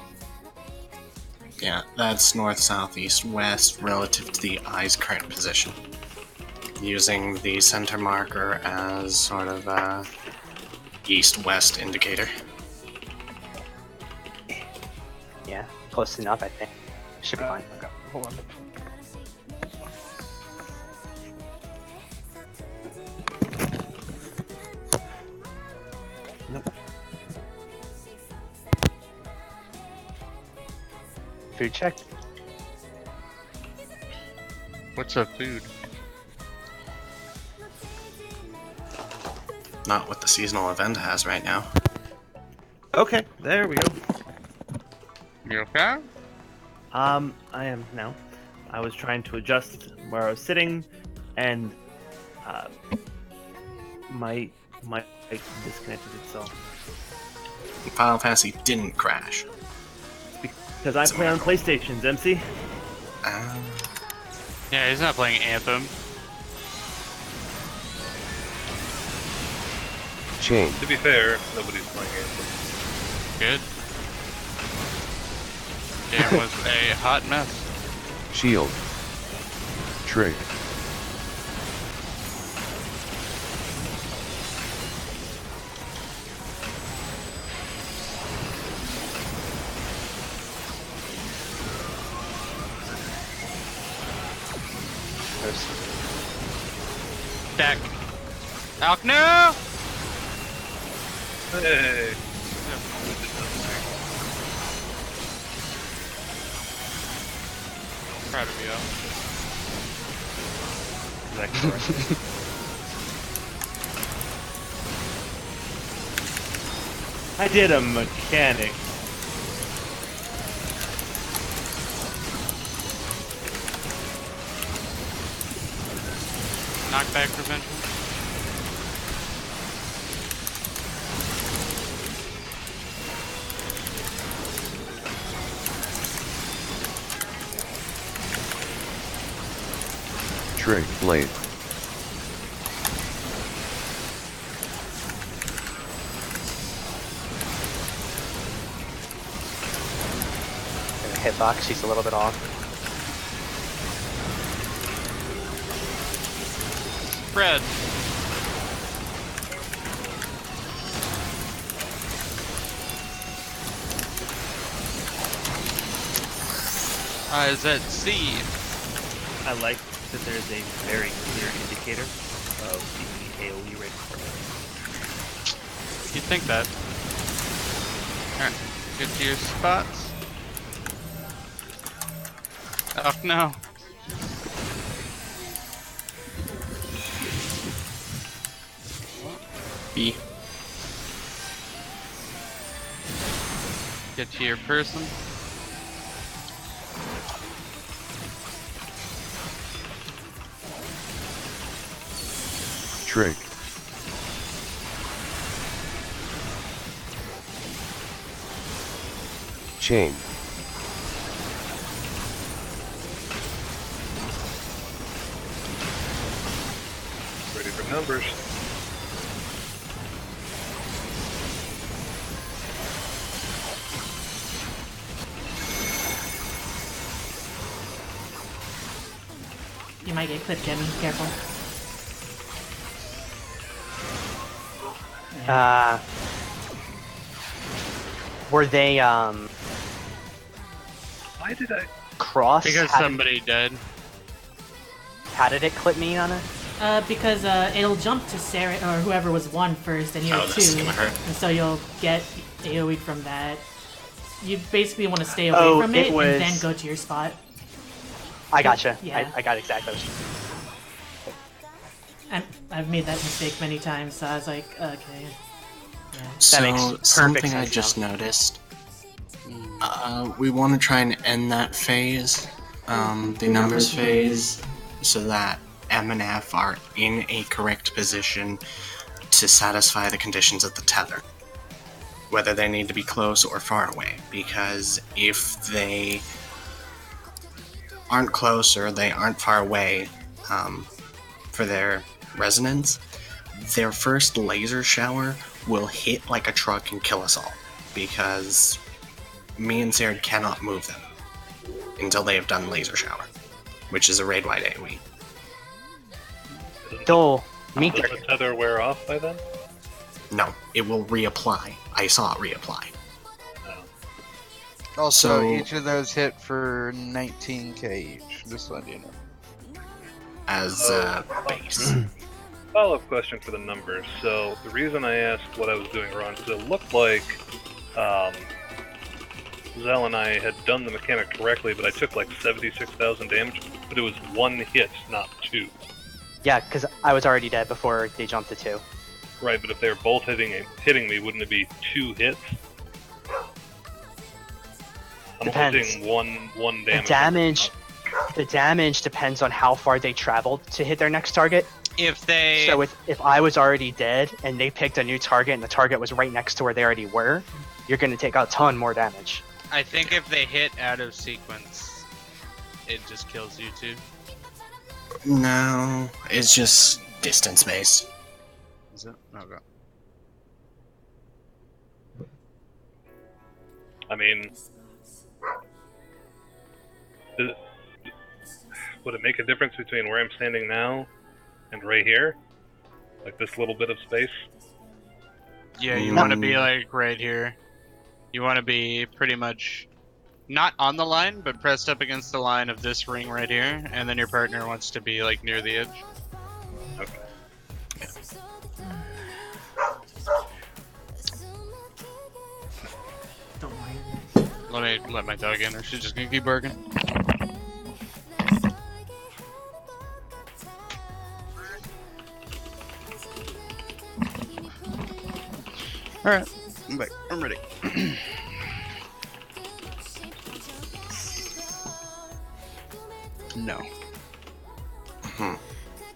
Yeah, that's north, south, east, west relative to the eye's current position. Using the center marker as sort of a east-west indicator. Yeah, close enough, I think. Should be fine. Okay, hold on. Nope. Food check. what's up, food? Not what the seasonal event has right now. Okay, there we go. You okay? I am now. I was trying to adjust where I was sitting, and my mic disconnected itself. Final Fantasy didn't crash. Because I play on PlayStations, MC. Yeah, he's not playing Anthem. Chain. To be fair, nobody's playing Anthem. Good. Game was a hot mess. Shield. Trig. Deck. Alk, no! Hey! Proud of you. I did a mechanic. Knockback prevention. Trig. Blade. Hitbox, she's a little bit off. Red. Is that C? I like that there's a very clear indicator of the AoE rate. You'd think that. Alright, get to your spots. Oh no. B. Get to your person. Trig. Chain. Ready for numbers. You might get clipped, Jimmy. Careful. Were they Why did I? cross? Because somebody died. How did it clip me on it? Because it'll jump to Sarah or whoever was 1 first, and you're Oh, this is 2, gonna hurt. and so you'll get AoE from that. You basically want to stay away Oh, from it it was- and then go to your spot. I gotcha. Yeah. I got exactly. And I've made that mistake many times, so I was like, okay. Yeah. So makes perfect something I sense just now. noticed. We want to try and end that phase, the numbers phase, so that M and F are in a correct position to satisfy the conditions of the tether. Whether they need to be close or far away, because if they aren't close or they aren't far away for their resonance, their first laser shower will hit like a truck and kill us all, because me and Sarah cannot move them until they have done laser shower, which is a raid-wide AoE. Still, me. Does the tether wear off by then? No, it will reapply. I saw it reapply. Also, So- each of those hit for 19k each. Just letting you know. As base. Follow-up question for the numbers. So the reason I asked what I was doing wrong is it looked like Zell and I had done the mechanic correctly, but I took like 76,000 damage, but it was 1 hit, not 2. Yeah, because I was already dead before they jumped to 2. Right, but if they were both hitting me, wouldn't it be 2 hits? I'm Depends. hitting one The damage. the damage depends on how far they traveled to hit their next target. If they So if I was already dead and they picked a new target and the target was right next to where they already were, you're going to take a ton more damage. I think if they hit out of sequence, it just kills you too. No, it's just distance based. Is it? Okay. I mean, would it make a difference between where I'm standing now and right here? Like this little bit of space? Yeah, you want to be like right here. You want to be pretty much not on the line, but pressed up against the line of this ring right here, and then your partner wants to be like near the edge. Okay. Don't mind. Let me let my dog in, or she's just gonna keep barking. Alright, I'm back. I'm ready. No.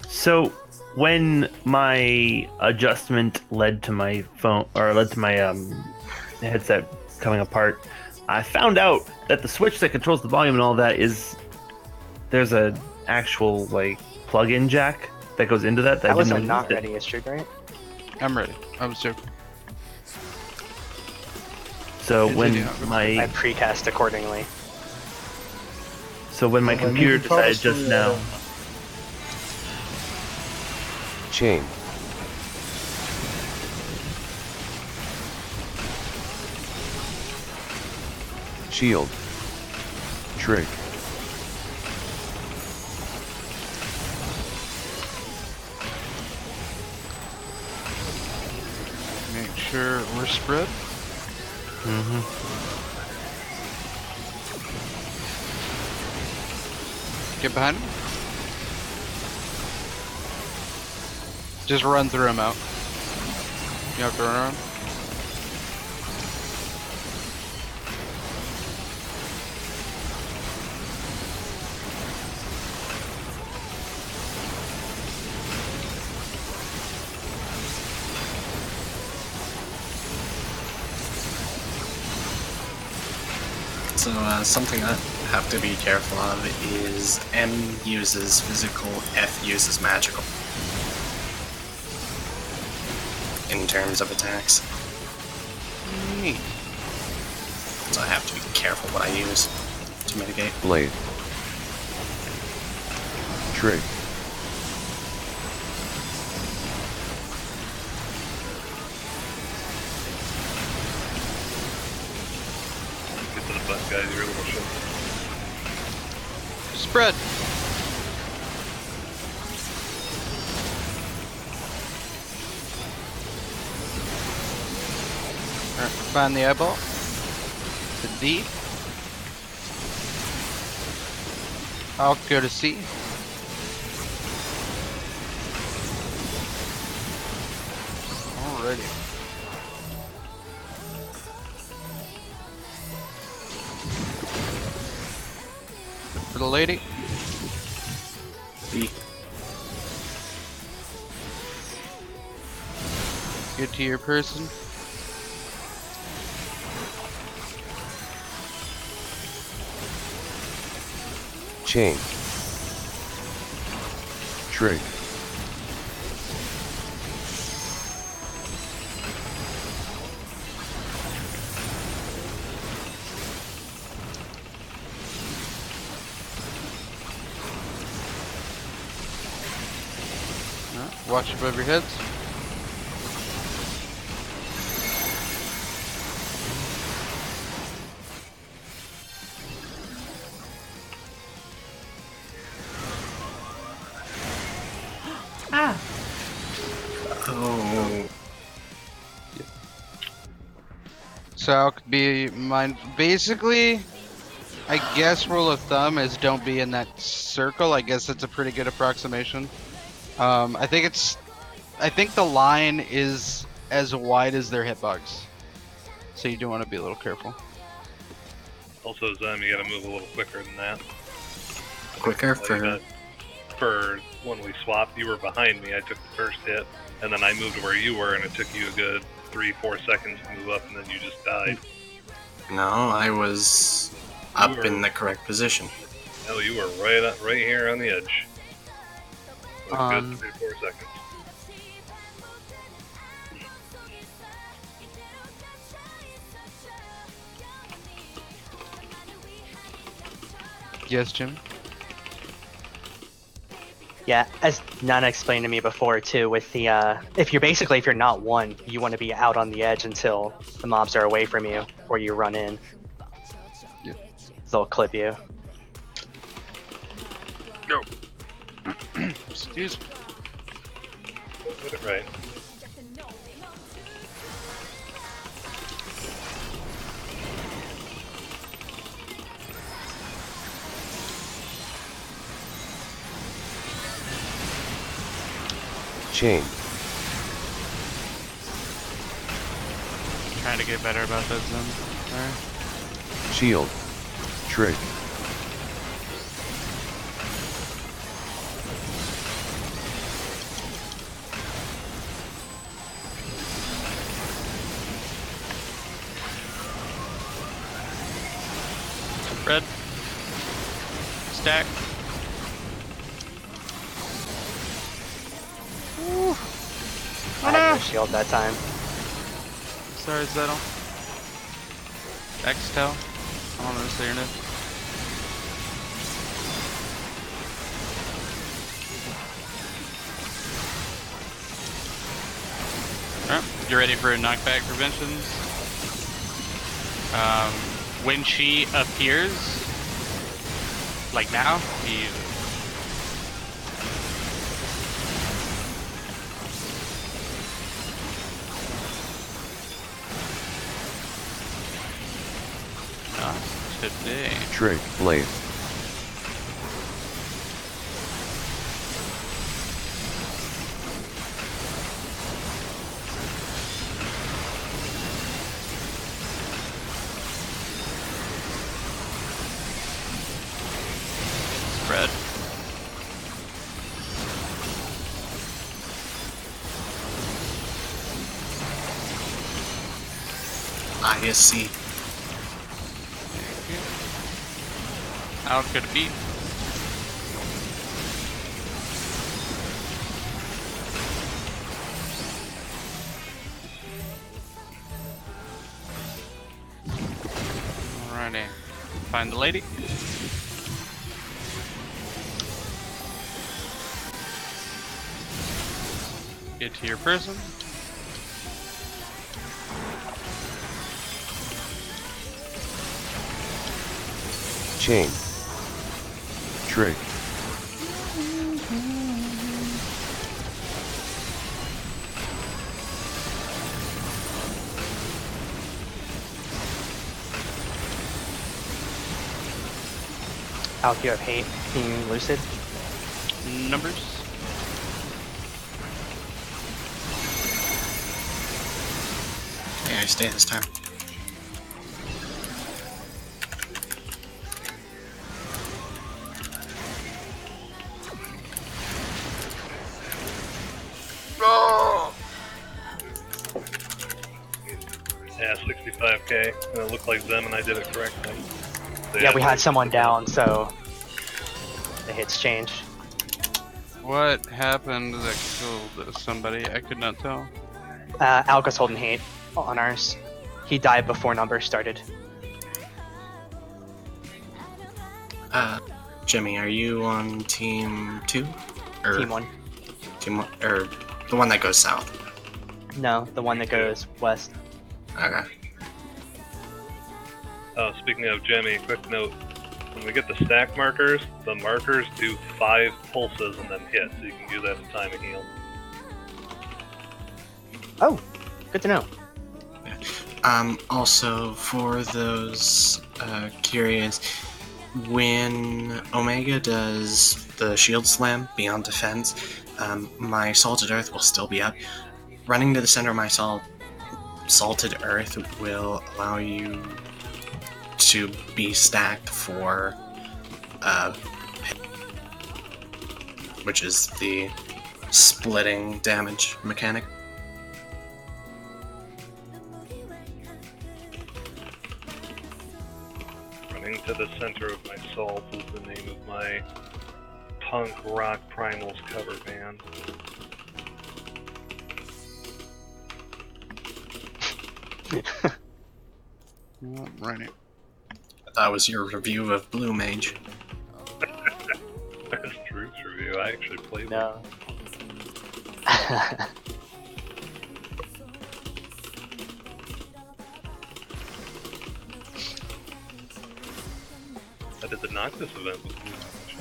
So when my adjustment led to my phone, or led to my headset coming apart, I found out that the switch that controls the volume and all that there's a actual like plug-in jack that goes into that. That was I a didn't know not existed. ready issue, right? I'm ready. I'm too. So when I my precast accordingly. my computer decided just now. Chain. Shield. Trick. Make sure we're spread. Get behind him. Just run through him out. You have to run around. So something I have to be careful of is M uses physical, F uses magical. In terms of attacks. Neat. So I have to be careful what I use to mitigate. Blade. Trick. Get to the butt, guys, you're a little shit. Spread. Alright, find the eyeball. The D. I'll go to C. Alrighty. For the lady. B. Get to your person. Chain. Trick. Watch above your heads. Ah, Oh. So I'll be mine. Basically, I guess rule of thumb is don't be in that circle. I guess that's a pretty good approximation. I think the line is as wide as their hitbox, so you do want to be a little careful. Also, Zem, you gotta move a little quicker than that. Quicker Like, for... for when we swapped, you were behind me. I took the first hit, and then I moved to where you were, and it took you a good 3-4 seconds to move up, and then you just died. No, I was up in the correct position. No, you were right here on the edge. Like good 3-4 seconds. Yes, Jim. Yeah, as Nana explained to me before too, with the if you're not one, you want to be out on the edge until the mobs are away from you, or you run in. Yep. They'll clip you. Go. Excuse me. Get it right. Chain. Trying to get better about that zone. Alright. Shield. Trig. Red. Stack. I had no shield that time. Sorry, Zettel. Xtel. I don't know say your name. Alright, you ready for knockback preventions? When she appears, like now, you today. Trig. Blade. Spread. ISC. How could it be? Alrighty. Find the lady. Get to your person. Chain. Trig. Alfio have hate being lucid. Numbers. Yeah, I stay this time. Yeah, 65k. And it looked like them, and I did it correctly. So, Yeah, we had someone down, so the hits changed. What happened that killed somebody? I could not tell. Alga's holding hate on ours. He died before numbers started. Jimmy, are you on team 2? Or Team 1. Team 1, or the one that goes south? No, the one that goes west. Okay. Speaking of Jimmy, quick note. When we get the stack markers, the markers do 5 pulses and then hit, so you can use that to time a heal. Oh, good to know. Also, for those curious, when Omega does the shield slam beyond defense, my salted earth will still be up. Running to the center of my salted earth will allow you to be stacked for which is the splitting damage mechanic. Running to the center of my salt is the name of my punk rock primals cover band. Right. That was your review of Blue Mage. That's Drew's review. I actually played No. I did the Noctis event with Blue Mage.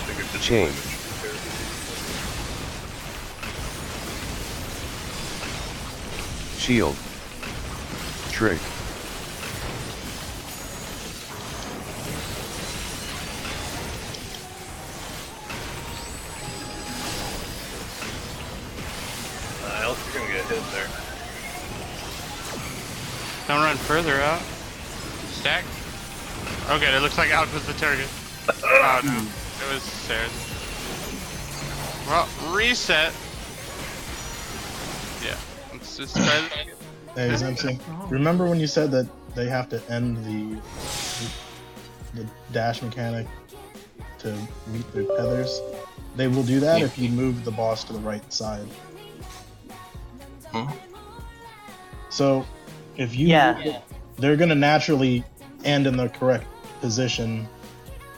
Figured this Chain. damage compared to Shield. Trig. else you're gonna get hit there. Don't run further out. Stack. Okay, it looks like Alk was the target. Oh no, it was Sarah. Well, reset. Yeah, let's just try this again. Hey, Zemsy, remember when you said that they have to end the dash mechanic to meet their tethers? They will do that if you move the boss to the right side. Huh? So, if you they're gonna naturally end in the correct position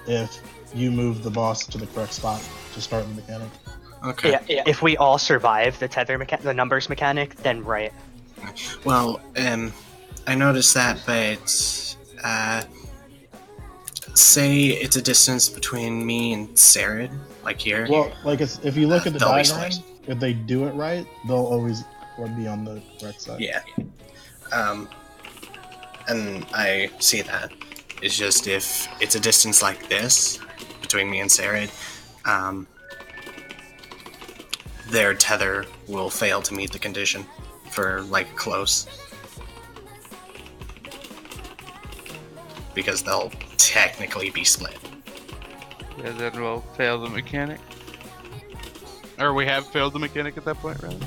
if you move the boss to the correct spot to start the mechanic. Okay. Yeah, if we all survive the the numbers mechanic, then right. Well, I noticed that, but say it's a distance between me and Sarid, like here. Well, like if you look at the they'll be diagram, if they do it right, they'll always be on the correct side. Yeah. And I see that. It's just if it's a distance like this between me and Sarid, their tether will fail to meet the condition for like close. Because they'll technically be split. Yeah, then we'll fail the mechanic. Or we have failed the mechanic at that point, rather?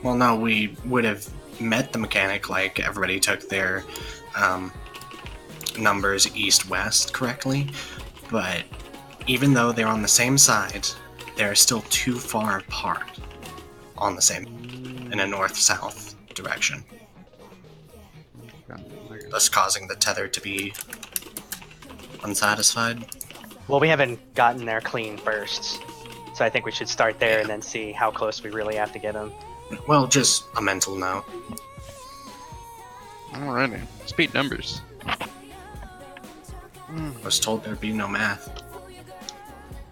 Well, no, we would have met the mechanic, like everybody took their numbers east-west correctly, but even though they're on the same side, they're still too far apart on the same, in a north-south direction. Thus causing the tether to be unsatisfied. Well, we haven't gotten there clean first, so I think we should start there and then see how close we really have to get them. Well, just a mental note. Alrighty. Speed numbers. I was told there'd be no math.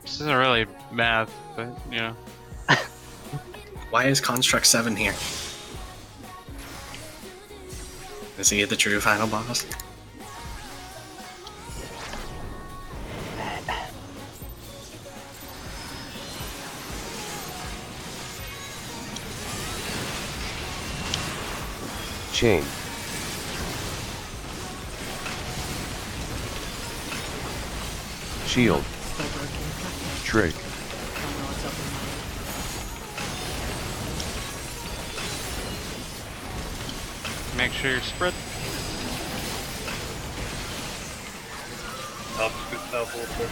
This isn't really math, but, you know. Why is Construct 7 here? Is he the true final boss? Chain. Shield. Trig. Make sure you're spread. Top scoot south a little bit.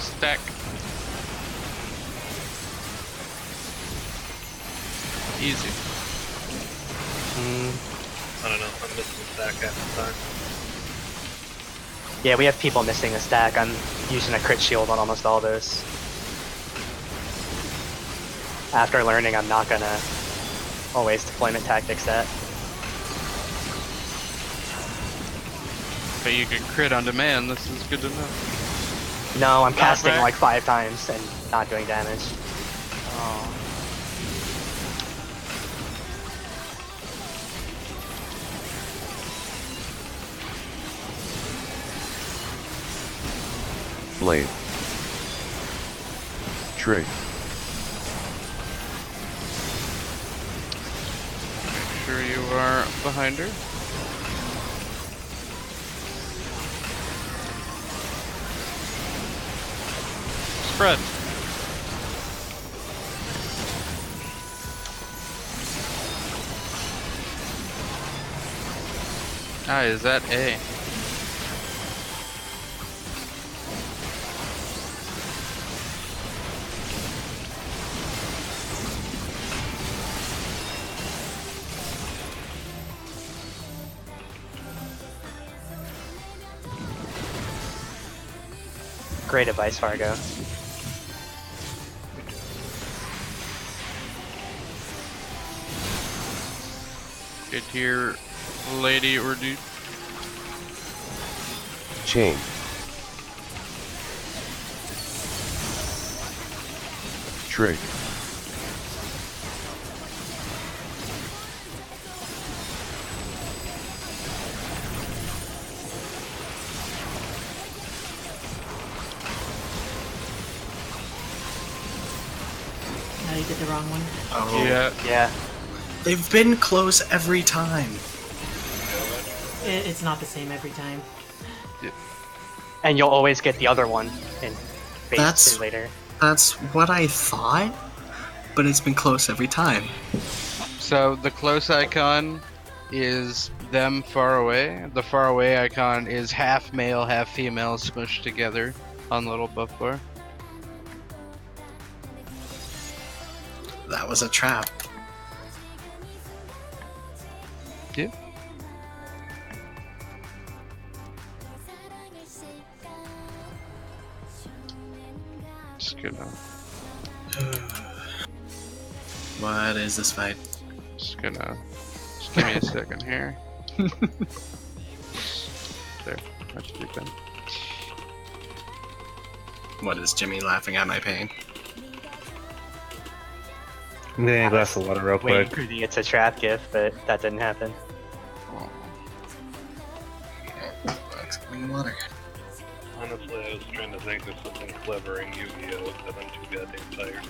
Stack. Easy. I don't know, I'm missing the stack half the time. Yeah, we have people missing a stack. I'm using a crit shield on almost all those. After learning, I'm not gonna always deployment tactics that. But you can crit on demand, this is good to know. No, I'm casting back. like 5 times and not doing damage. Oh. Blade. Trig. Make sure you are behind her. Spread. Ah, is that A? Great advice, Fargo. Get here, lady or dude. Chain. Trig. No, you did the wrong one. Oh, Yeah. they've been close every time. It's not the same every time. And you'll always get the other one in phase That's- 2 later. That's what I thought, but it's been close every time. So the close icon is them far away. The far away icon is half male, half female smushed together on the little buff bar. That was a trap. Yeah. Just gonna, What is this fight? just give me a second here. There, that should be done. What is Jimmy laughing at my pain? I'm getting a glass of water real Waiting quick. for the it's a trap gift, but that didn't happen. Water. Honestly, I was trying to think of something clever in Yu-Gi-Oh, but I'm too goddamn tired.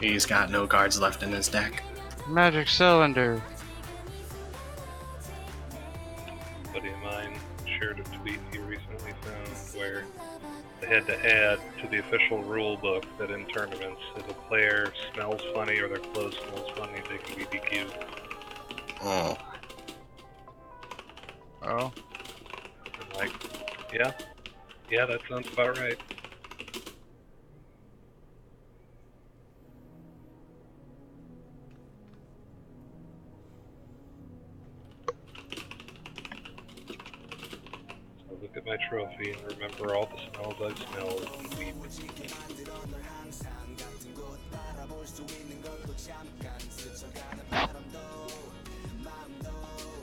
He's got no guards left in his deck. Magic cylinder. A buddy of mine shared a tweet he recently found where they had to add to the official rule book that in tournaments, if a player smells funny or their clothes smells funny, they can be DQ'd. Oh. Oh. I'm like, yeah, that sounds about right. So look at my trophy and remember all the smells I've smelled and weep.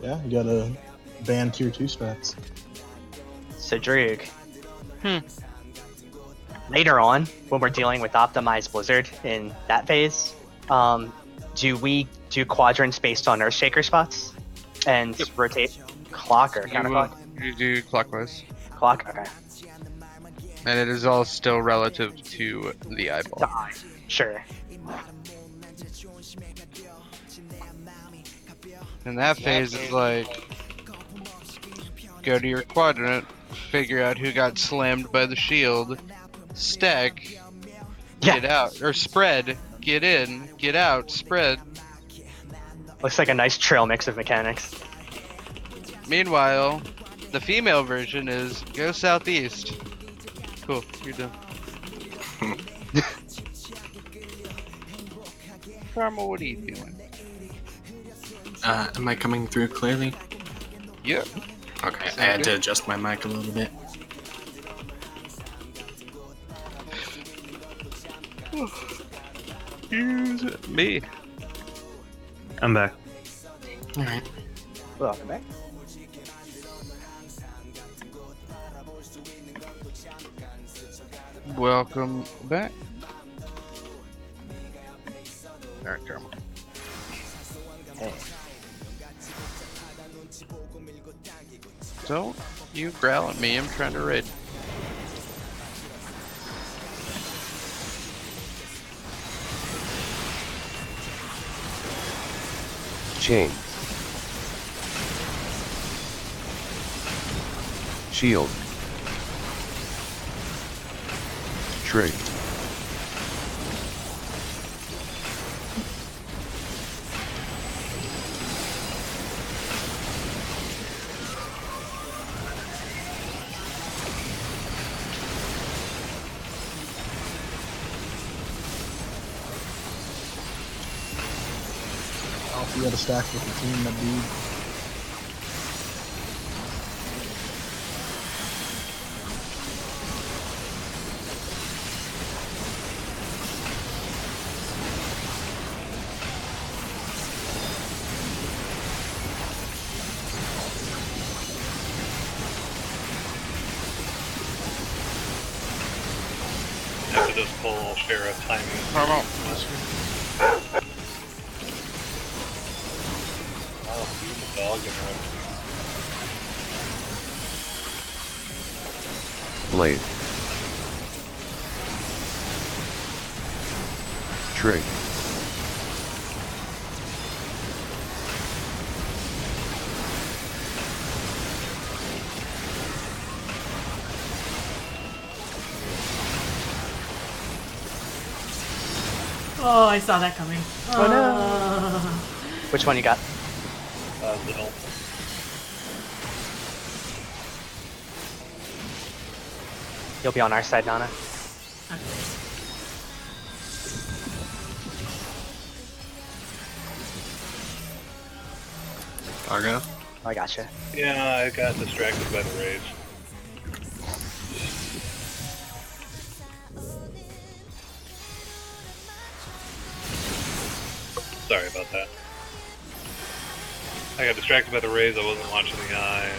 Yeah, you gotta ban tier 2 strats. So Droog. Later on, when we're dealing with optimized Blizzard in that phase, do we do quadrants based on Earthshaker spots? And rotate clock or counterclock? You do clockwise. Clock? Okay. And it is all still relative to the eyeball. The eye. Sure. And that phase is like, go to your quadrant, figure out who got slammed by the shield, stack, get out, or spread, get in, get out, spread. Looks like a nice trail mix of mechanics. Meanwhile, the female version is go southeast. Cool, you're done. Karma, what are you doing? Am I coming through clearly? Yep. Okay, I had to adjust my mic a little bit. Use me. I'm back. Alright. Welcome back. Welcome back. Alright, Karma. Hey. Don't you growl at me, I'm trying to raid. Chain. Shield. Trig. If you had a stack with the team, that'd be. After this pull, I'll share a timing. Promo. Oh, beautiful dog in Blade. Trig. Oh, I saw that coming. Oh, no. Which one you got? Little. You'll be on our side, Nana. Argo? I gotcha. Yeah, I got distracted by the rage. Sorry about that. I got distracted by the rays, I wasn't watching the eyes.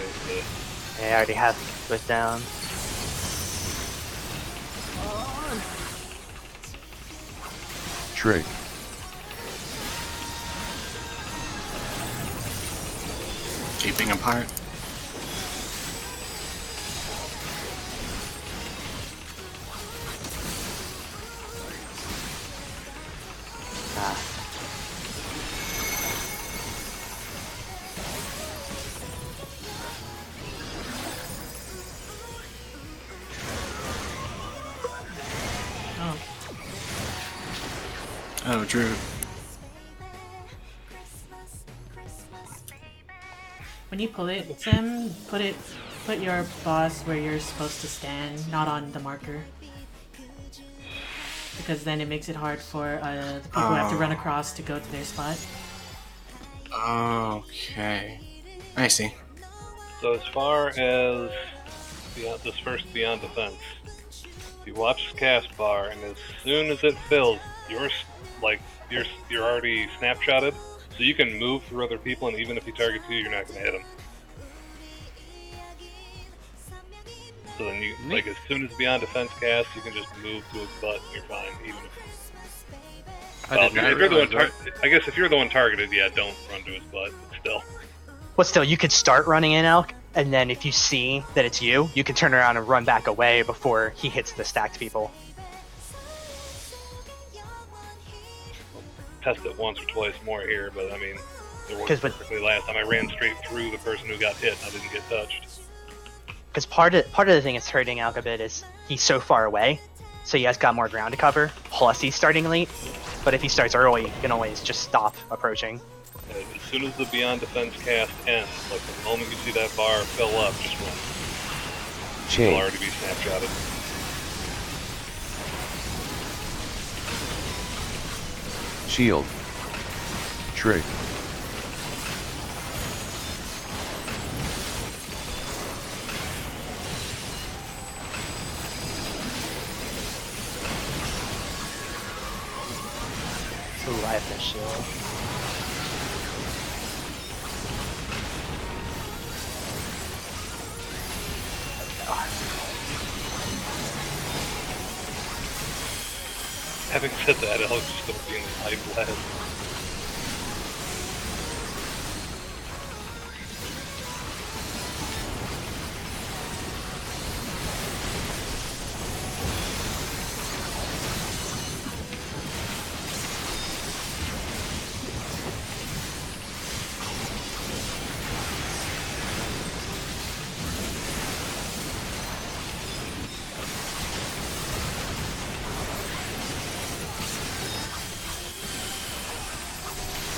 Yeah, I already have both down. Trig. Keeping apart. Ah. Oh, Oh, Drew. when you pull it, Tim, put your boss where you're supposed to stand, not on the marker. Because then it makes it hard for the people who have to run across to go to their spot. Okay. I see. So as far as this first Beyond Defense, you watch the cast bar, and as soon as it fills, you're already snapshotted, so you can move through other people, and even if you target you, you're not going to hit them. So then you, like, as soon as Beyond Defense cast, you can just move to his butt, and you're fine, even if... I did not if you're the one realize I guess if you're the one targeted, yeah, don't run to his butt, but still. But still, you could start running in, Elk, and then if you see that it's you, you can turn around and run back away before he hits the stacked people. Test it once or twice more here, but I mean, it worked 'Cause perfectly last time. I ran straight through the person who got hit and I didn't get touched. Because part of the thing that's hurting Elk a bit is he's so far away, so he has got more ground to cover, plus he's starting late. But if he starts early, you can always just stop approaching. And as soon as the Beyond Defense cast ends, like the moment you see that bar fill up, just run. It'll Chain. already be snapshotted. Shield. Trig. Ooh, I have this shield. Having said that, I'll just going to be in the high blast.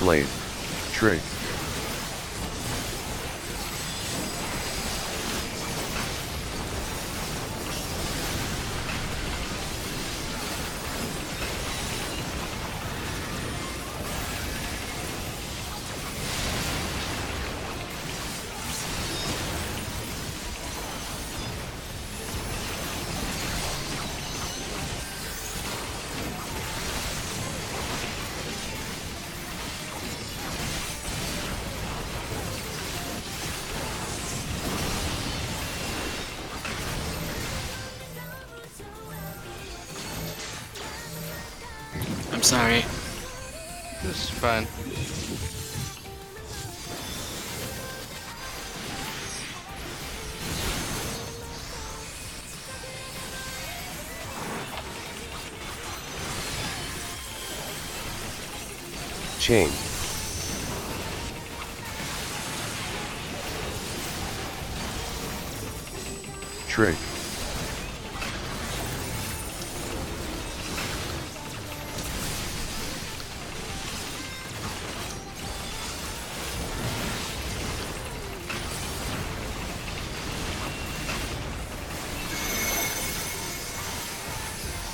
Blade. Trig. I'm sorry. This is fine. Chain. Trig.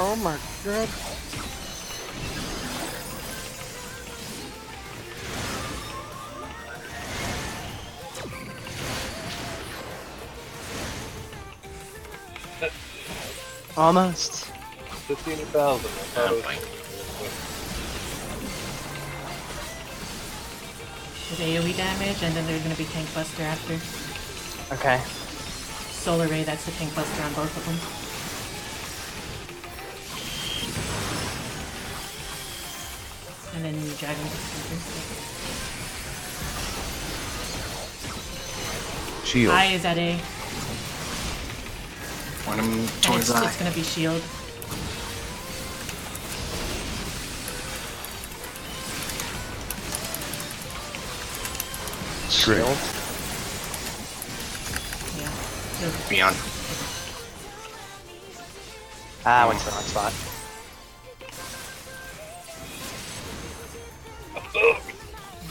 Oh my god. Almost. 15,000. Oh, boy. With AoE damage, and then there's gonna be Tank Buster after. Okay. Solar Ray, that's the Tank Buster on both of them. And then Dragon Buster. Shield. I is at A. Point him And towards it's I. gonna be shield. Trig. Shield. Yeah. Shield. Beyond. Ah, I went to the wrong spot.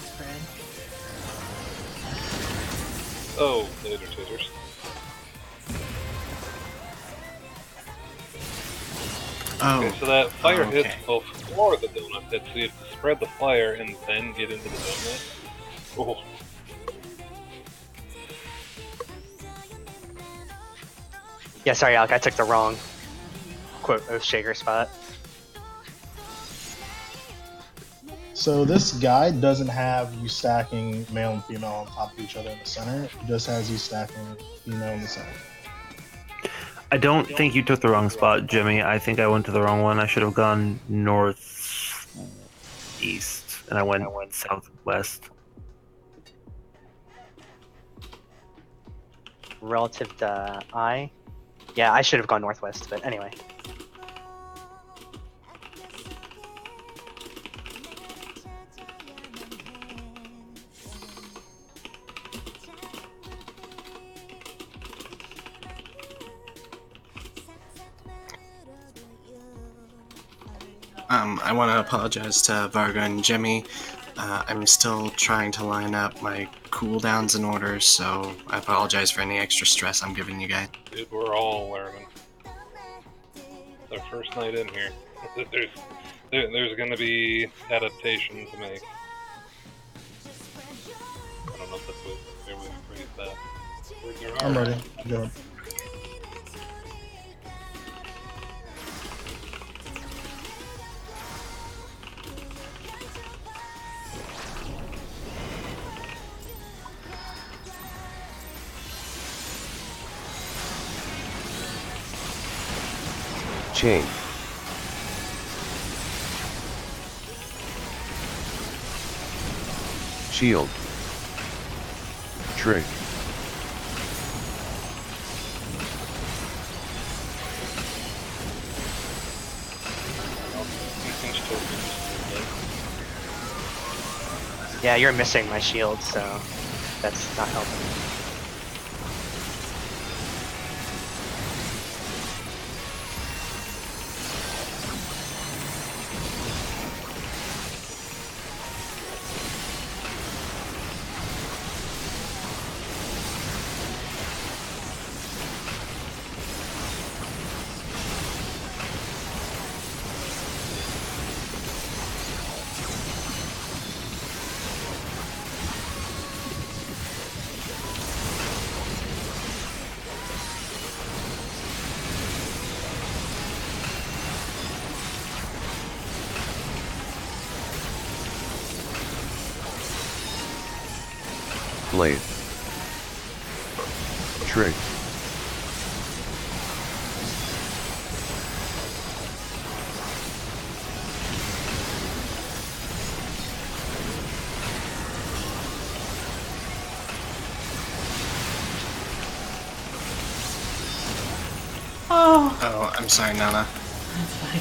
Spread. Oh, later scissors. Oh. Okay, so that fire okay. hits before the donut hits, so you have to spread the fire and then get into the donut. Oh. Yeah, sorry, Alec, I took the wrong quote Oath Shaker spot. So this guide doesn't have you stacking male and female on top of each other in the center. It just has you stacking female in the center. I don't think you took the wrong spot, Jimmy. I think I went to the wrong one. I should have gone northeast, and I went southwest. Relative to I. Yeah, I should have gone northwest, but anyway. I want to apologize to Varga and Jimmy. I'm still trying to line up my cooldowns in order, so I apologize for any extra stress I'm giving you guys. Dude, we're all learning. It's our first night in here. There's gonna be adaptations to make. I don't know if that's what they would phrase that. There I'm are- ready. Go. Chain. Shield. Trig. These things still do this a little bit. Yeah, you're missing my shield, so that's not helping. Blade. Trick. Oh, Oh, I'm sorry, Nana. that's fine.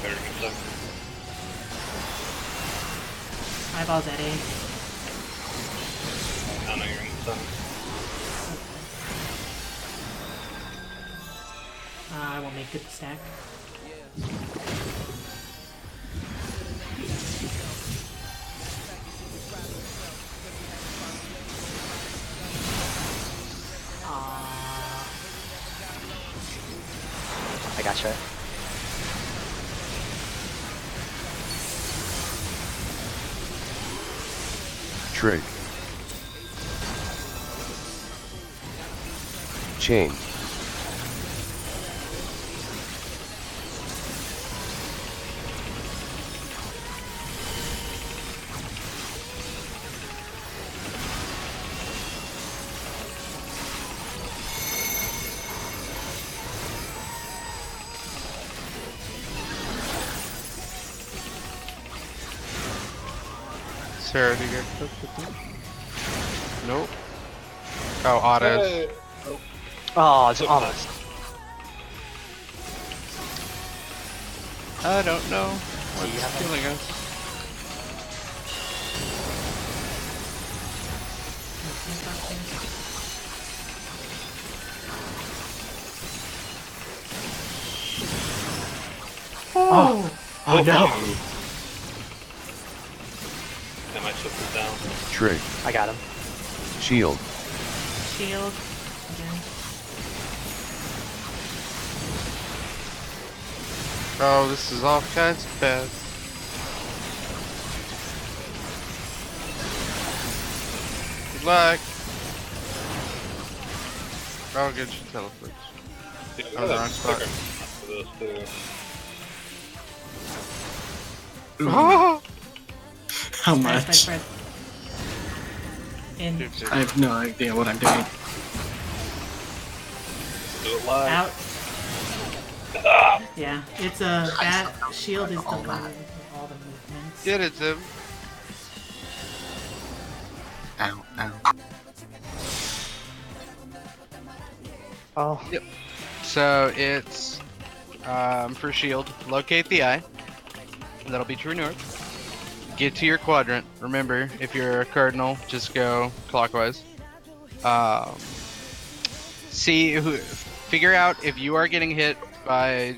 Better do something. Eyeballs at A. Nana, you're in the sun. I will make good stack. I gotcha. Trick. Chain. Sarah, do you get cooked with me? Nope. Oh, autos. Oh, it's almost. I don't know Do you what's have killing us. Oh! Oh no! I might shift this down. Trick. I got him. Shield. Shield. Again. Oh, this is all kinds of bad. Good luck. I'll get you teleports. Yeah, Oh, the wrong spot. For this too. Oh! How Spread, much? spread, spread. In. I have no idea what I'm doing. Do it live. Out. Yeah, it's a bad shield is delayed with all the movements. Get it, Tim. Ow, ow. Oh. Yep. So it's for shield, locate the eye. That'll be true north. Get to your quadrant. Remember, if you're a cardinal, just go clockwise. Figure out if you are getting hit by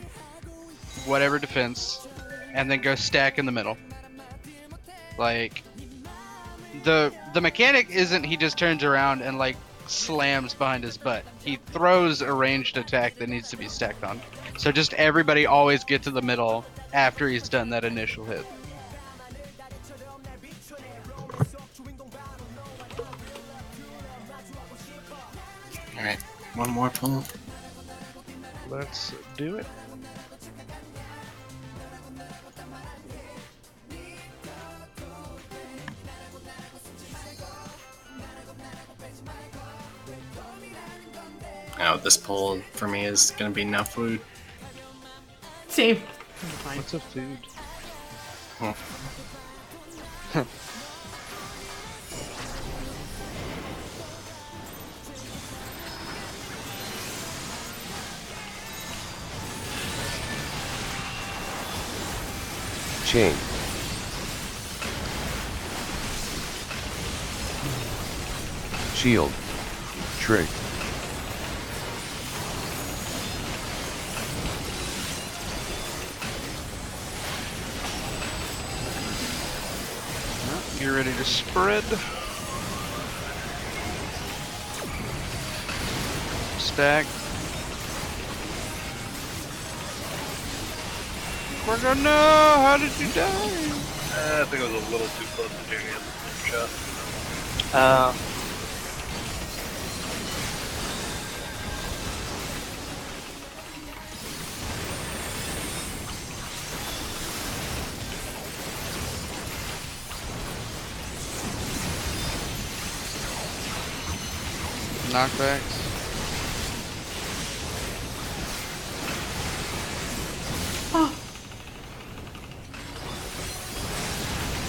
whatever defense, and then go stack in the middle. Like the mechanic isn't he just turns around and like slams behind his butt. He throws a ranged attack that needs to be stacked on. So just everybody always get to the middle after he's done that initial hit. Alright, one more pull. Let's do it. Oh, this pull for me is gonna be no food. Same. Fine. What's a food? Hmm. Chain. Shield. Trick. You're ready to spread. Stack. We're gonna know. How did you die? I think it was a little too close to doing it. Shot. knockbacks. Oh.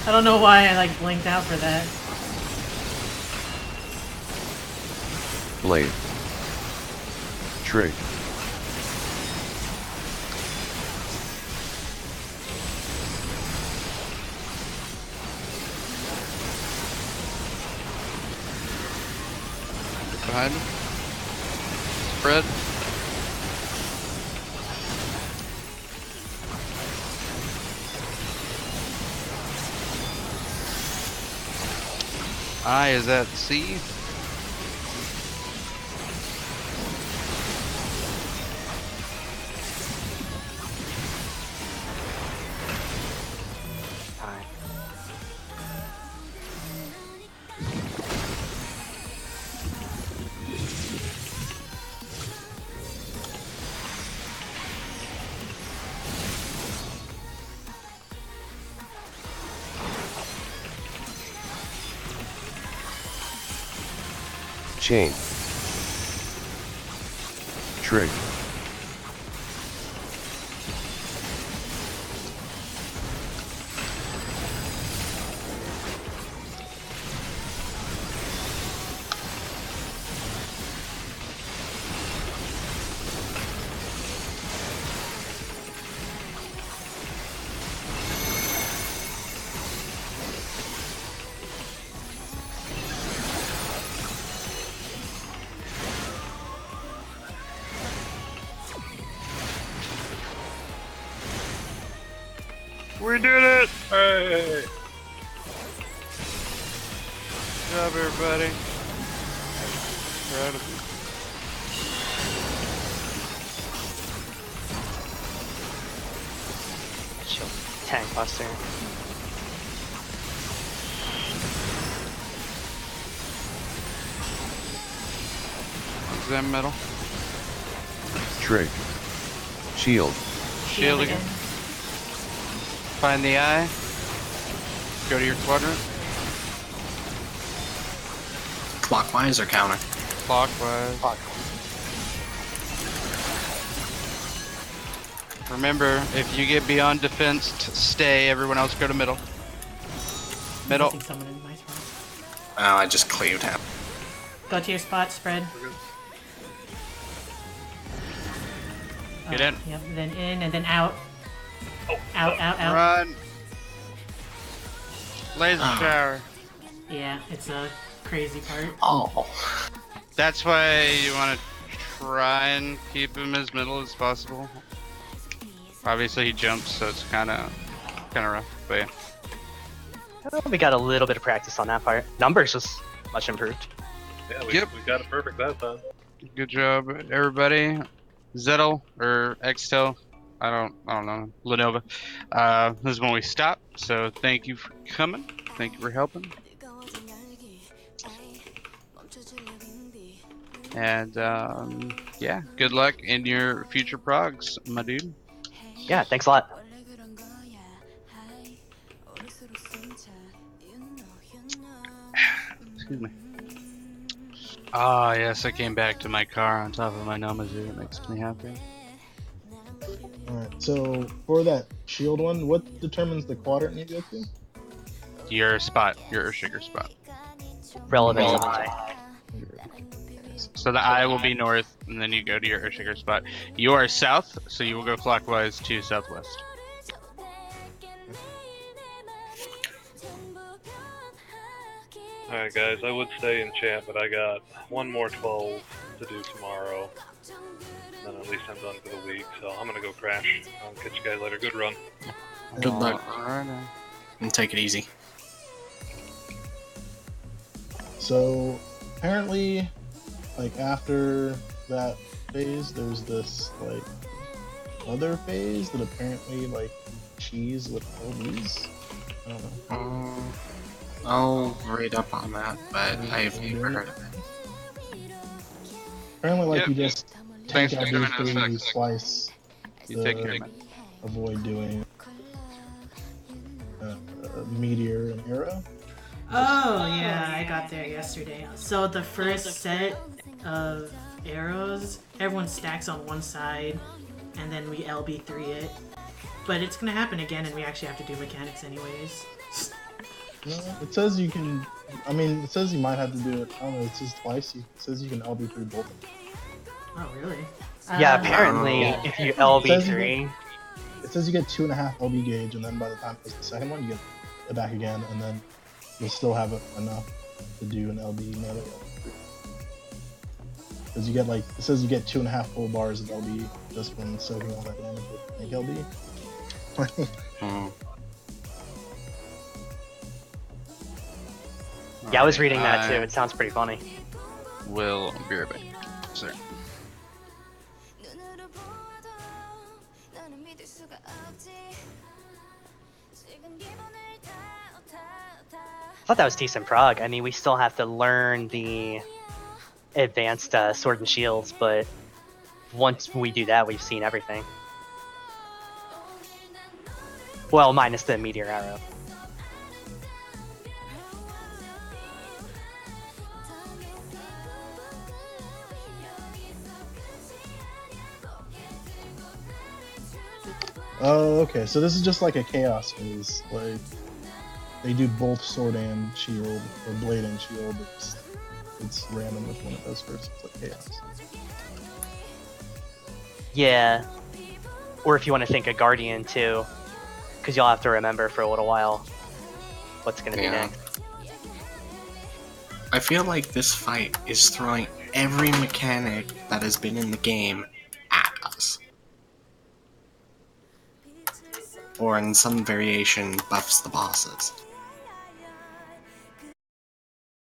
I don't know why I like blinked out for that. Blade. Trig. Behind him. Spread. I is at C. Alright. Chain. Trig. We did it! Hey! Good job, everybody. Proud of you. Chill. Tank buster. Exam metal. Trig. Shield. Shield again. Find the eye. Go to your quadrant. Clockwise or counter? Clockwise. Remember, if you get beyond defense, stay. Everyone else go to middle. I Middle. think someone in my spot. Oh, I just cleaved him. Go to your spot, spread. Get in. Yep, then in and then out. Out, out, out. Run. Laser Ah. shower. Yeah, it's a crazy part. Oh. That's why you want to try and keep him as middle as possible. Obviously he jumps, so it's kind of rough. But yeah. We got a little bit of practice on that part. Numbers was much improved. Yeah, we Yep. got it perfect that time. Good job, everybody. Zettel or Xtel, I don't know. Lenovo. This is when we stop. So thank you for coming. Thank you for helping. And yeah, good luck in your future progs, my dude. Yeah, thanks a lot. Excuse me. Ah, yes, I came back to my car on top of my Namazu. It makes me happy. Alright, so for that shield one, what determines the quadrant you go to? Your spot, your sugar spot. Relevant to eye. So the eye will be north, and then you go to your sugar spot. You are south, so you will go clockwise to southwest. Alright guys, I would stay in chat, but I got one more 12 to do tomorrow. And then at least I'm done for the week, so I'm gonna go crash. I'll catch you guys later. Good run. Good luck. Alright. And take it easy. So apparently, like after that phase, there's this like other phase that apparently like cheese with LBs. I don't know. I'll read up on that, but I've never heard of it. Apparently, like Yep. you just Thanks take for out coming these in a things sec. twice You take care, to man. avoid doing meteor and arrow. Oh yeah, I got there yesterday. So the first set of arrows, everyone stacks on one side, and then we LB3 it. But it's gonna happen again, and we actually have to do mechanics anyways. No, it says you can. I mean, it says you might have to do it. I don't know. It says twice. It says you can LB3 both. Oh really? Yeah, apparently, if you LB3, It says you get 2.5 LB gauge, and then by the time it's the second one, you get it back again, and then you'll still have enough to do an LB another. Because you get like it says you get 2.5 full bars of LB. This one soaking all that damage with make LB. yeah, I was reading that too. It sounds pretty funny. Will be right back. Sorry. I thought that was decent prog. I mean, we still have to learn the advanced sword and shields, but once we do that, we've seen everything. Well, minus the meteor arrow. Oh, okay. So this is just like a chaos phase. Like they do both sword and shield, or blade and shield. It's random which one it does first. It's like chaos. Yeah. Or if you want to think a guardian too, because you'll have to remember for a little while what's going to be next. I feel like this fight is throwing every mechanic that has been in the game at us. Or in some variation, buffs the bosses.